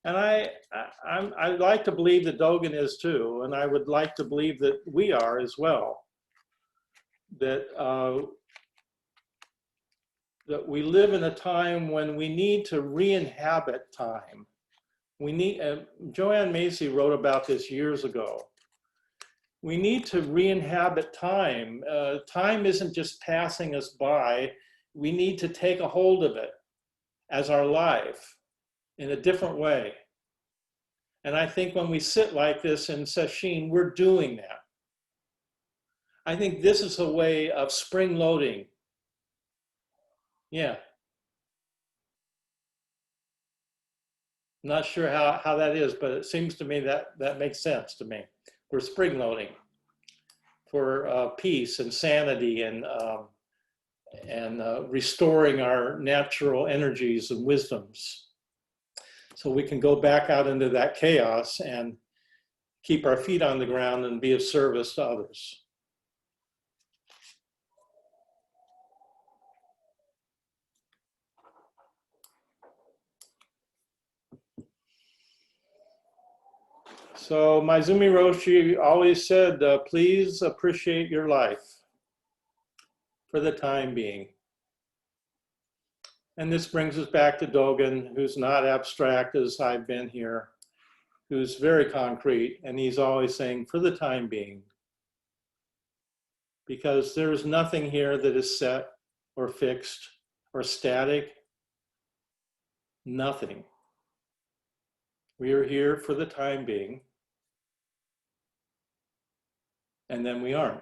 Speaker 1: And I'd like to believe that Dogen is too, and I would like to believe that we are as well. That we live in a time when we need to re-inhabit time. We need, Joanne Macy wrote about this years ago. We need to re-inhabit time. Time isn't just passing us by. We need to take a hold of it as our life in a different way. And I think when we sit like this in sesshin, we're doing that. I think this is a way of spring loading. Yeah. not sure how that is, but it seems to me that that makes sense to me. We're spring loading for peace and sanity and restoring our natural energies and wisdoms. So we can go back out into that chaos and keep our feet on the ground and be of service to others. So Maizumi Roshi always said, please appreciate your life for the time being. And this brings us back to Dogen, who's not abstract as I've been here, who's very concrete, and he's always saying, for the time being. Because there's nothing here that is set or fixed or static. Nothing. We are here for the time being, and then we aren't.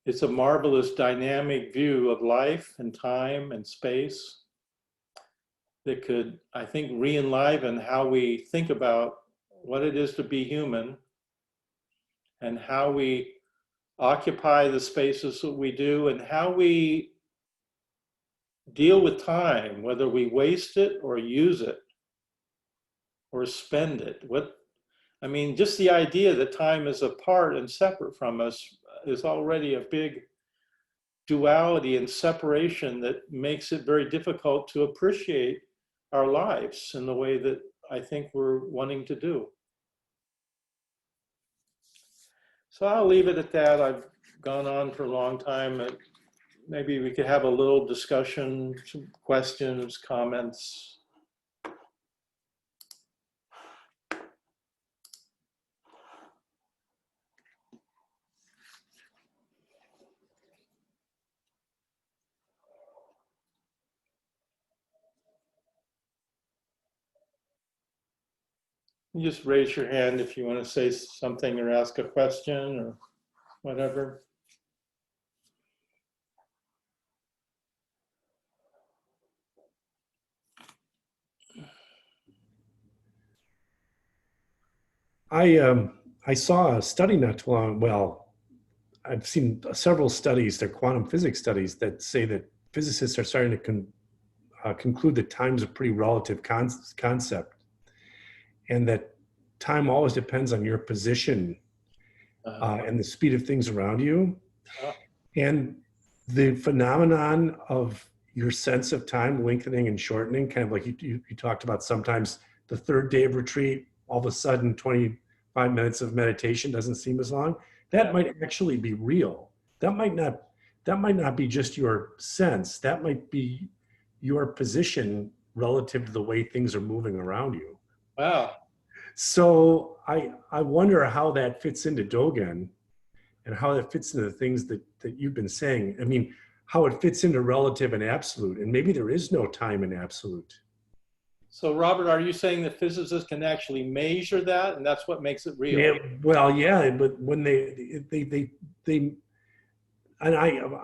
Speaker 1: It's a marvelous dynamic view of life and time and space that could, I think, re-enliven how we think about what it is to be human and how we occupy the spaces that we do and how we deal with time, whether we waste it or use it or spend it. Just the idea that time is apart and separate from us is already a big duality and separation that makes it very difficult to appreciate our lives in the way that I think we're wanting to do. So I'll leave it at that. I've gone on for a long time. Maybe we could have a little discussion, some questions, comments. You just raise your hand if you want to say something or ask a question or whatever.
Speaker 2: I saw a study not too long. Well, I've seen several studies, they're quantum physics studies, that say that physicists are starting to conclude that time is a pretty relative concept, and that time always depends on your position and the speed of things around you. And the phenomenon of your sense of time lengthening and shortening, kind of like you talked about, sometimes the third day of retreat, all of a sudden 25 minutes of meditation doesn't seem as long. That might actually be real. That might not be just your sense. That might be your position relative to the way things are moving around you.
Speaker 1: Wow.
Speaker 2: So I wonder how that fits into Dogen and how that fits into the things that you've been saying. I mean, how it fits into relative and absolute, and maybe there is no time in absolute.
Speaker 1: So Robert, are you saying that physicists can actually measure that and that's what makes it real?
Speaker 2: Yeah, well, yeah, but when they and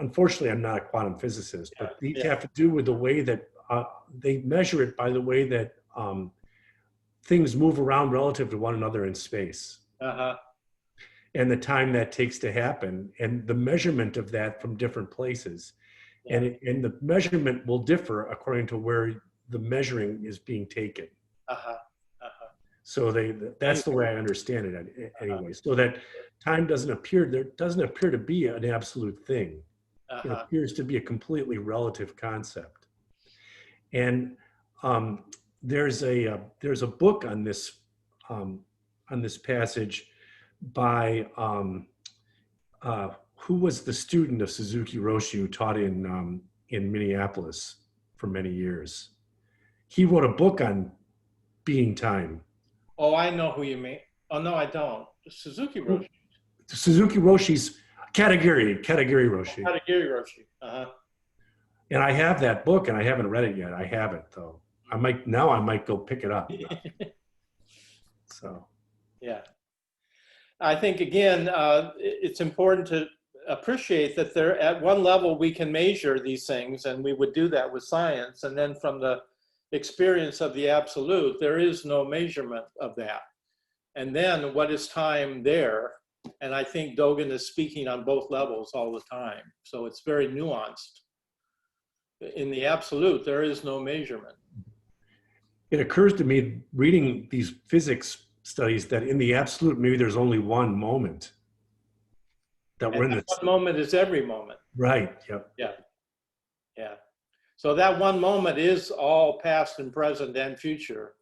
Speaker 2: unfortunately, I'm not a quantum physicist, but these have to do with the way that they measure it by the way that things move around relative to one another in space. And the time that takes to happen, and the measurement of that from different places. And the measurement will differ according to where the measuring is being taken. So that's the way I understand it anyway. So that time doesn't appear to be an absolute thing. It appears to be a completely relative concept. And there's a book on this passage by who was the student of Suzuki Roshi, who taught in Minneapolis for many years. He wrote a book on being time.
Speaker 1: Oh, I know who you mean. Oh, no, I don't. Suzuki Roshi.
Speaker 2: Suzuki Roshi's Katagiri Roshi.
Speaker 1: Katagiri Roshi.
Speaker 2: And I have that book, and I haven't read it yet. I haven't, though. I might go pick it up. So.
Speaker 1: Yeah. I think, again, it's important to appreciate that at one level we can measure these things, and we would do that with science. And then from the experience of the absolute, there is no measurement of that. And then what is time there? And I think Dogen is speaking on both levels all the time. So it's very nuanced. In the absolute, there is no measurement.
Speaker 2: It occurs to me reading these physics studies that in the absolute, maybe there's only one moment that
Speaker 1: And
Speaker 2: we're in
Speaker 1: that
Speaker 2: this.
Speaker 1: one moment is every moment.
Speaker 2: Right. Yep.
Speaker 1: Yeah. Yeah. So that one moment is all past and present and future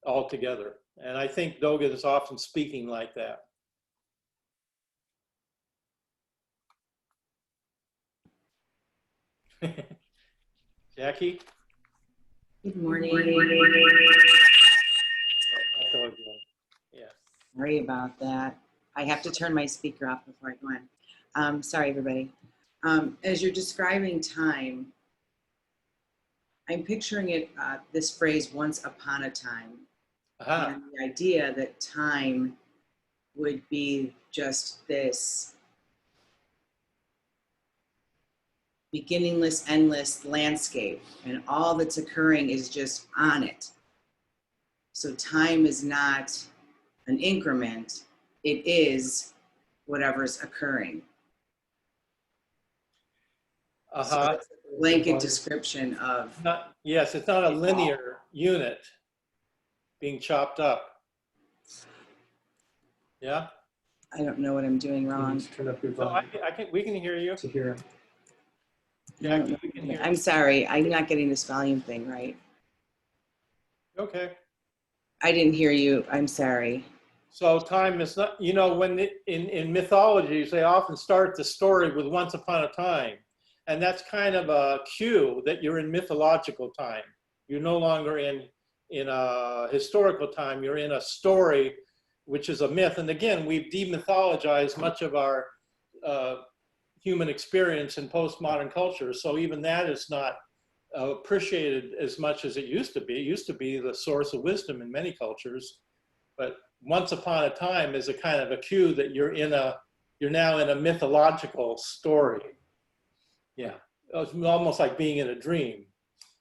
Speaker 1: all together. And I think Dogen is often speaking like that. Jackie?
Speaker 3: Good morning.
Speaker 1: Yeah.
Speaker 3: Sorry about that. I have to turn my speaker off before I go in. Sorry, everybody. As you're describing time, I'm picturing it, this phrase, once upon a time.
Speaker 1: Uh-huh.
Speaker 3: And the idea that time would be just this beginningless, endless landscape, and all that's occurring is just on it. So time is not an increment, it is whatever's occurring.
Speaker 1: Uh-huh.
Speaker 3: So it's a blanket description of.
Speaker 1: Yes, it's not a linear unit being chopped up. Yeah?
Speaker 3: I don't know what I'm doing wrong.
Speaker 2: Turn up your
Speaker 1: No,
Speaker 2: volume
Speaker 1: we can hear you.
Speaker 2: to hear.
Speaker 1: Jackie, we can hear you.
Speaker 3: I'm sorry, I'm not getting this volume thing right.
Speaker 1: Okay.
Speaker 3: I didn't hear you, I'm sorry.
Speaker 1: So time is not, you know, when in mythologies, they often start the story with once upon a time. And that's kind of a cue that you're in mythological time. You're no longer in a historical time. You're in a story, which is a myth. And again, we've demythologized much of our human experience in postmodern culture. So even that is not appreciated as much as it used to be. It used to be the source of wisdom in many cultures. But once upon a time is a kind of a cue that you're now in a mythological story. Yeah, it's almost like being in a dream.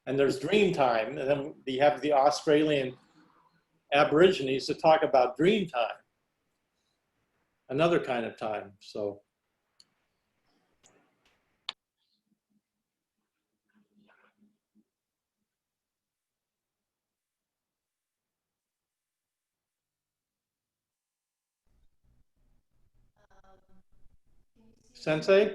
Speaker 1: And there's dream time, and then you have the Australian Aborigines that talk about dream time, another kind of time. So. Sensei?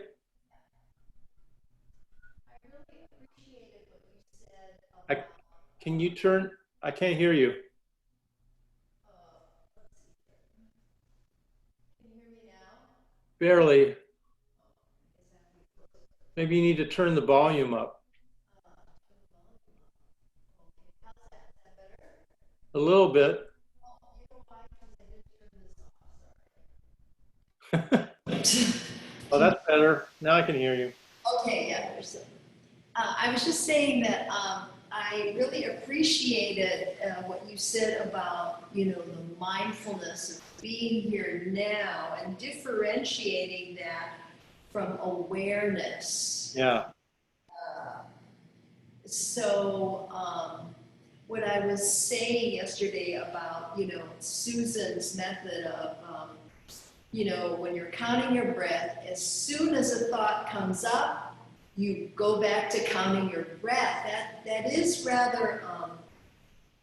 Speaker 1: Can you turn? I can't hear you.
Speaker 4: Can you hear me now?
Speaker 1: Barely. Maybe you need to turn the volume up.
Speaker 4: How's that? Is that better?
Speaker 1: A little bit.
Speaker 4: Oh, you know why? Because I didn't turn this off. Sorry.
Speaker 1: Oh, that's better. Now I can hear you.
Speaker 4: Okay, yeah, I was just saying that I really appreciated what you said about, you know, the mindfulness of being here now and differentiating that from awareness.
Speaker 1: Yeah.
Speaker 4: So what I was saying yesterday about, you know, Susan's method of, you know, when you're counting your breath, as soon as a thought comes up, you go back to counting your breath. That is rather,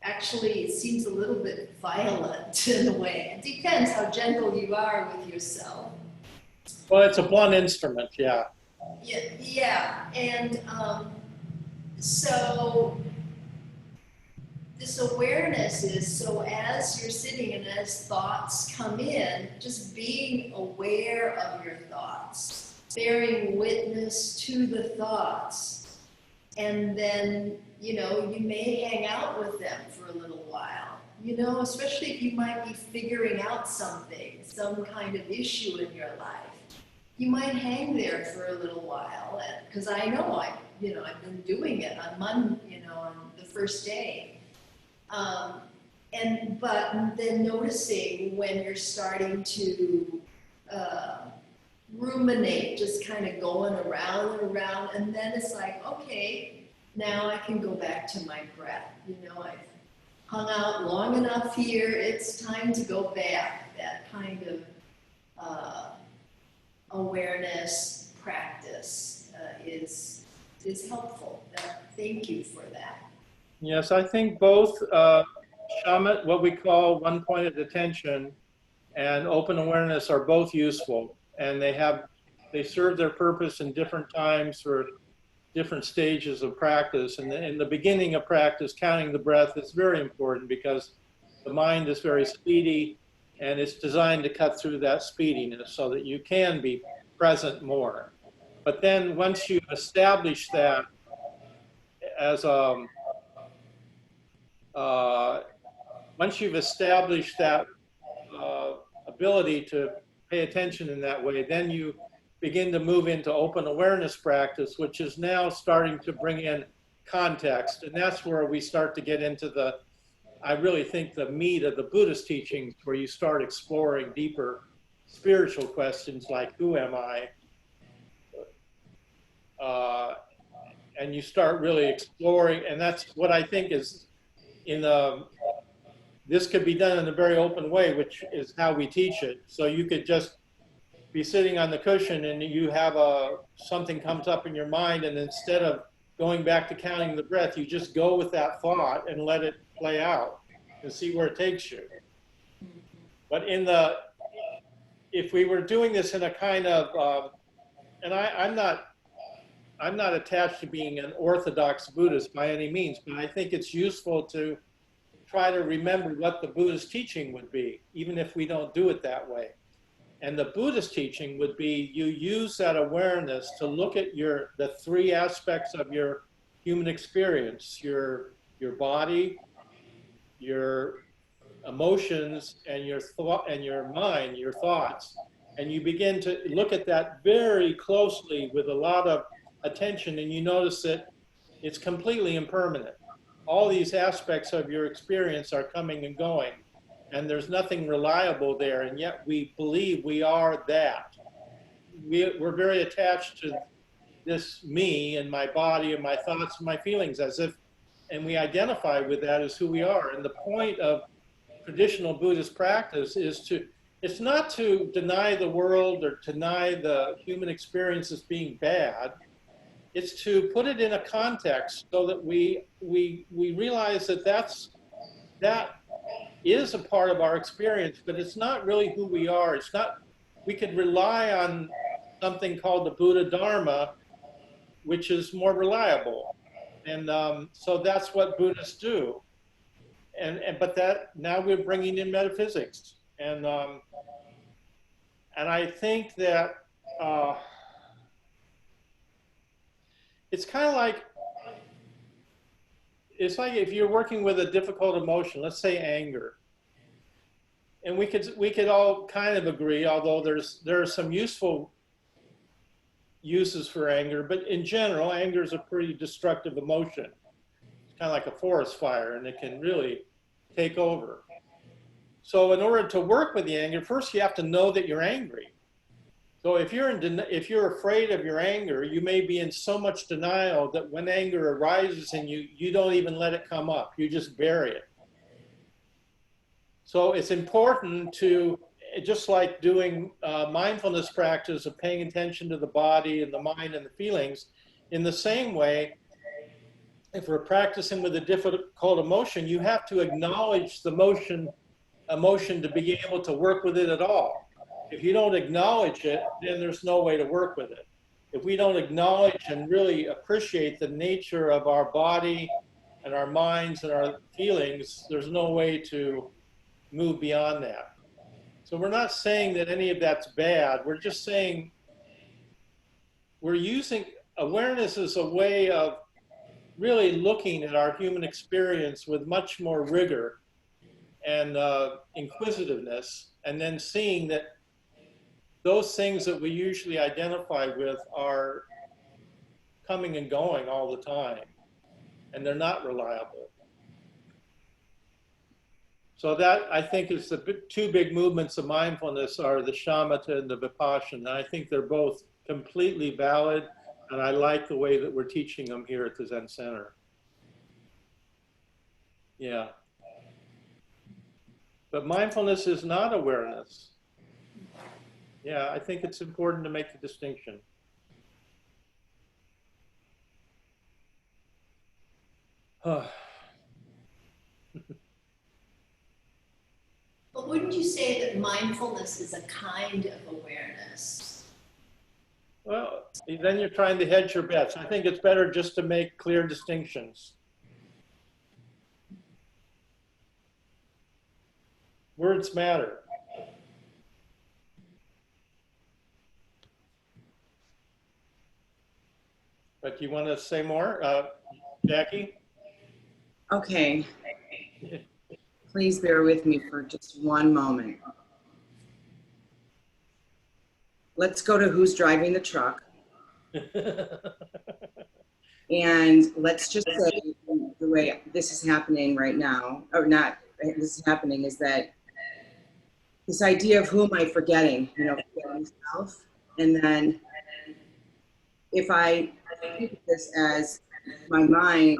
Speaker 4: actually, it seems a little bit violent in a way. It depends how gentle you are with yourself.
Speaker 1: Well, it's a blunt instrument, yeah.
Speaker 4: Yeah, and so this awareness is, so as you're sitting and as thoughts come in, just being aware of your thoughts, bearing witness to the thoughts, and then, you know, you may hang out with them for a little while, you know, especially if you might be figuring out something, some kind of issue in your life. You might hang there for a little while, because I know I've been doing it on the first day. But then noticing when you're starting to ruminate, just kind of going around and around, and then it's like, okay, Now I can go back to my breath. You know, I've hung out long enough here. It's time to go back. That kind of awareness practice is helpful. Thank you for that.
Speaker 1: Yes, I think both shaman, what we call one-pointed attention, and open awareness are both useful, and they serve their purpose in different times for different stages of practice. And in the beginning of practice, counting the breath is very important because the mind is very speedy, and it's designed to cut through that speediness so that you can be present more. But then once you've established that as once you've established that ability to pay attention in that way, then you begin to move into open awareness practice, which is now starting to bring in context. And that's where we start to get into I really think the meat of the Buddhist teachings, where you start exploring deeper spiritual questions like, who am I? And you start really exploring, and that's what I think is this could be done in a very open way, which is how we teach it. So you could just be sitting on the cushion and you have something comes up in your mind, and instead of going back to counting the breath, you just go with that thought and let it play out and see where it takes you. But if we were doing this in a kind of, and I'm not attached to being an orthodox Buddhist by any means, but I think it's useful to try to remember what the Buddhist teaching would be, even if we don't do it that way. And the Buddhist teaching would be, you use that awareness to look at the three aspects of your human experience, your body, your emotions, and your thought, and your mind, your thoughts. And you begin to look at that very closely with a lot of attention, and you notice that it's completely impermanent. All these aspects of your experience are coming and going, and there's nothing reliable there, and yet we believe we are that. We're very attached to this me and my body and my thoughts and my feelings and we identify with that as who we are. And the point of traditional Buddhist practice is it's not to deny the world or deny the human experience as being bad. It's to put it in a context so that we realize that is a part of our experience, but it's not really who we are. It's not. We could rely on something called the Buddha Dharma, which is more reliable, and so that's what Buddhists do. But now we're bringing in metaphysics, and I think that it's kind of like, it's like if you're working with a difficult emotion, let's say anger, and we could all kind of agree, although there are some useful uses for anger, but in general, anger is a pretty destructive emotion. It's kind of like a forest fire, and it can really take over. So in order to work with the anger, first you have to know that you're angry. So if you're afraid of your anger, you may be in so much denial that when anger arises in you, you don't even let it come up. You just bury it. So it's important to, just like doing mindfulness practice of paying attention to the body and the mind and the feelings, in the same way, if we're practicing with a difficult emotion, you have to acknowledge the emotion to be able to work with it at all. If you don't acknowledge it, then there's no way to work with it. If we don't acknowledge and really appreciate the nature of our body and our minds and our feelings, there's no way to move beyond that. So we're not saying that any of that's bad. We're just saying we're using awareness as a way of really looking at our human experience with much more rigor and inquisitiveness, and then seeing that those things that we usually identify with are coming and going all the time, and they're not reliable. So that, I think, is the two big movements of mindfulness are the shamatha and the vipassana. I think they're both completely valid. And I like the way that we're teaching them here at the Zen Center. Yeah. But mindfulness is not awareness. Yeah, I think it's important to make the distinction.
Speaker 4: But wouldn't you say that mindfulness is a kind of awareness?
Speaker 1: Well, then you're trying to hedge your bets. I think it's better just to make clear distinctions. Words matter. But you want to say more, Jackie?
Speaker 3: Okay. Please bear with me for just one moment. Let's go to who's driving the truck. And let's just say the way this is happening right now, or not, this is happening, is that this idea of who am I forgetting, forgetting myself. And then if I think this as my mind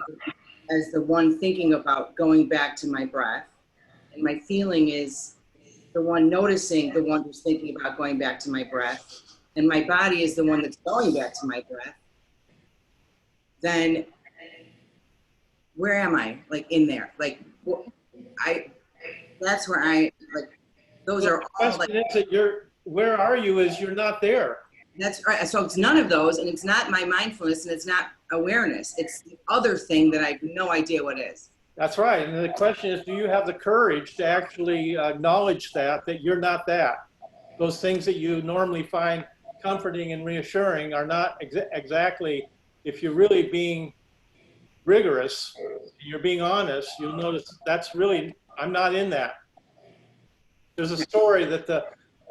Speaker 3: as the one thinking about going back to my breath, and my feeling is the one noticing, the one who's thinking about going back to my breath, and my body is the one that's going back to my breath, then where am I, like, in there? Like, that's where those
Speaker 1: Well,
Speaker 3: are
Speaker 1: the
Speaker 3: all,
Speaker 1: question is that where are you is you're not there.
Speaker 3: that's right. So it's none of those, and it's not my mindfulness, and it's not awareness. It's the other thing that I have no idea what is.
Speaker 1: That's right. And the question is, do you have the courage to actually acknowledge that you're not that? Those things that you normally find comforting and reassuring are not exactly, if you're really being rigorous, you're being honest, you'll notice that's really, I'm not in that. There's a story that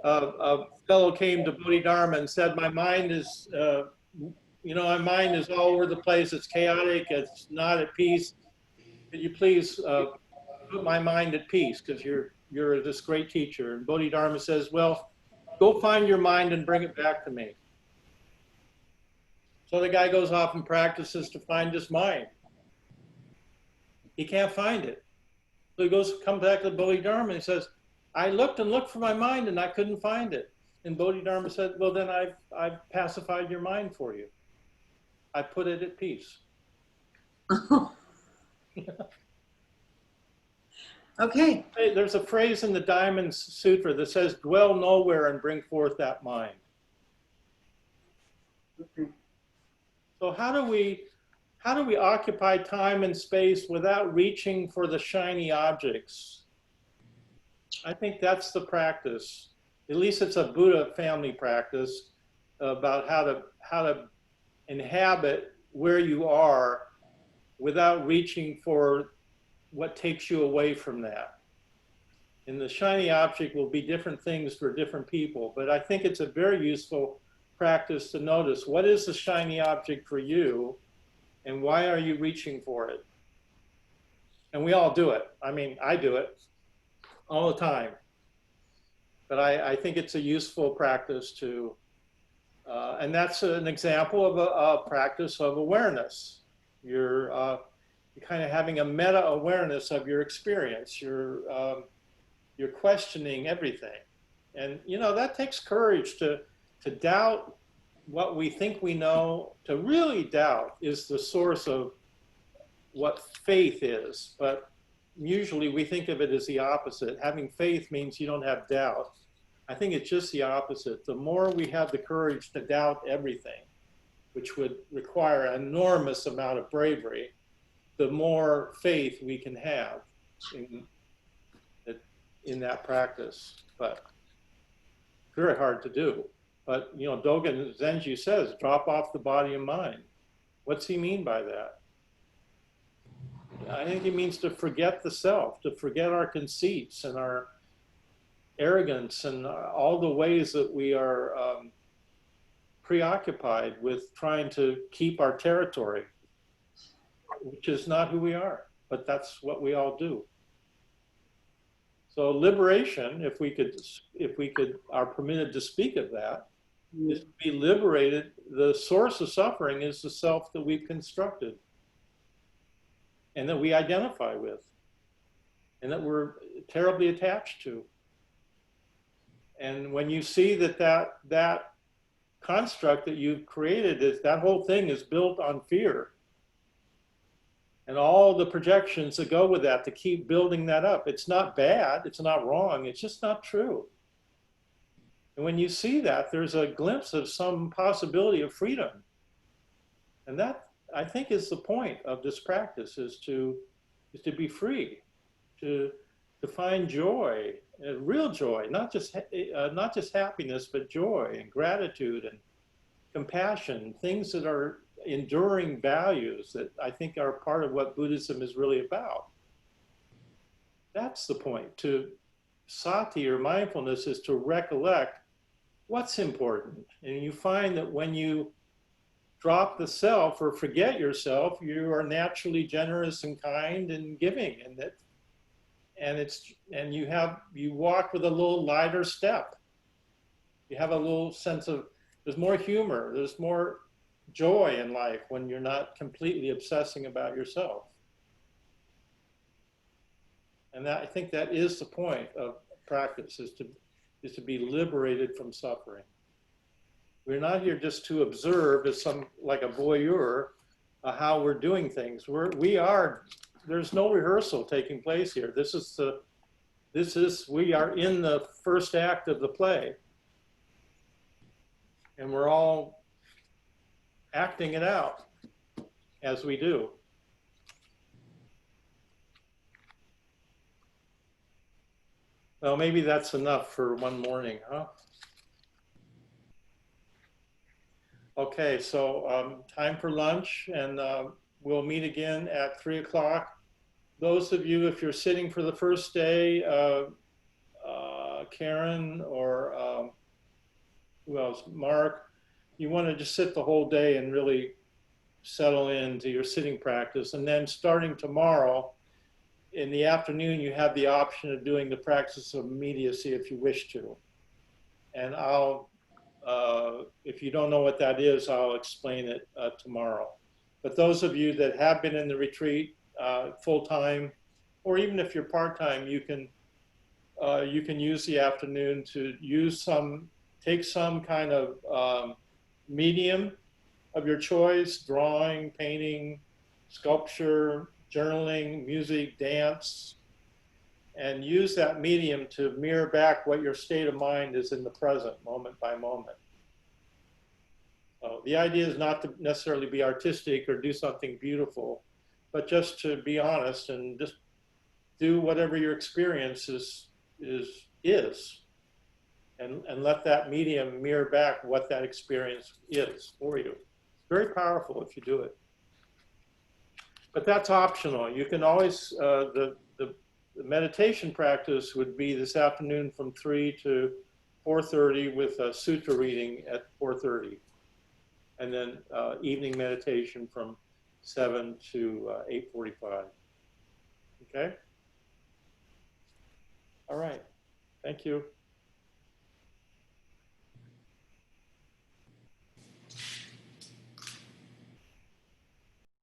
Speaker 1: a fellow came to Bodhidharma and said, my mind is, my mind is all over the place. It's chaotic. It's not at peace. Could you please put my mind at peace? Because you're this great teacher. And Bodhidharma says, well, go find your mind and bring it back to me. So the guy goes off and practices to find his mind. He can't find it. So he comes back to the Bodhidharma and he says, I looked and looked for my mind and I couldn't find it. And Bodhidharma said, well, then I've pacified your mind for you. I put it at peace.
Speaker 3: Okay.
Speaker 1: Hey, there's a phrase in the Diamond Sutra that says, dwell nowhere and bring forth that mind.
Speaker 3: Okay.
Speaker 1: So how do we occupy time and space without reaching for the shiny objects? I think that's the practice. At least it's a Buddha family practice about how to inhabit where you are without reaching for what takes you away from that. And the shiny object will be different things for different people, but I think it's a very useful practice to notice what is the shiny object for you and why are you reaching for it? And we all do it. I mean, I do it all the time. But I think it's a useful practice to, and that's an example of a practice of awareness. You're kind of having a meta awareness of your experience. You're questioning everything. And, that takes courage to doubt what we think we know. To really doubt is the source of what faith is. But usually we think of it as the opposite. Having faith means you don't have doubt. I think it's just the opposite. The more we have the courage to doubt everything, which would require an enormous amount of bravery, the more faith we can have in that practice. But very hard to do. But, Dogen Zenji says, drop off the body and mind. What's he mean by that? I think he means to forget the self, to forget our conceits and our arrogance and all the ways that we are preoccupied with trying to keep our territory, which is not who we are, but that's what we all do. So liberation, if we could are permitted to speak of that, is to be liberated. The source of suffering is the self that we've constructed and that we identify with and that we're terribly attached to. And when you see that construct that you've created, is that whole thing is built on fear and all the projections that go with that to keep building that up. It's not bad, it's not wrong, it's just not true. And when you see that, there's a glimpse of some possibility of freedom. And that, I think, is the point of this practice, is to be free, to find joy, real joy, not just happiness, but joy and gratitude and compassion, things that are enduring values that I think are part of what Buddhism is really about. That's the point. To sati, or mindfulness, is to recollect what's important. And you find that when you drop the self or forget yourself, you are naturally generous and kind and giving, and you walk with a little lighter step. You have a little sense of, there's more humor, there's more joy in life when you're not completely obsessing about yourself. And that, I think that is the point of practice, is to be liberated from suffering. We're not here just to observe as like a voyeur how we're doing things. There's no rehearsal taking place here. We are in the first act of the play. And we're all acting it out as we do. Well, maybe that's enough for one morning, huh? Okay, so time for lunch, and we'll meet again at 3 o'clock. Those of you, if you're sitting for the first day, Karen or who else, Mark, you want to just sit the whole day and really settle into your sitting practice. And then starting tomorrow, in the afternoon, you have the option of doing the practice of immediacy if you wish to. And if you don't know what that is, I'll explain it tomorrow. But those of you that have been in the retreat full-time, or even if you're part-time, you can use the afternoon to take some kind of medium of your choice: drawing, painting, sculpture, journaling, music, dance, and use that medium to mirror back what your state of mind is in the present, moment by moment. So the idea is not to necessarily be artistic or do something beautiful, but just to be honest and just do whatever your experience is, and let that medium mirror back what that experience is for you. It's very powerful if you do it. But that's optional. You can always, the meditation practice would be this afternoon from 3 to 4:30 with a sutra reading at 4:30. And then evening meditation from 7 to 8:45. Okay? All right. Thank you.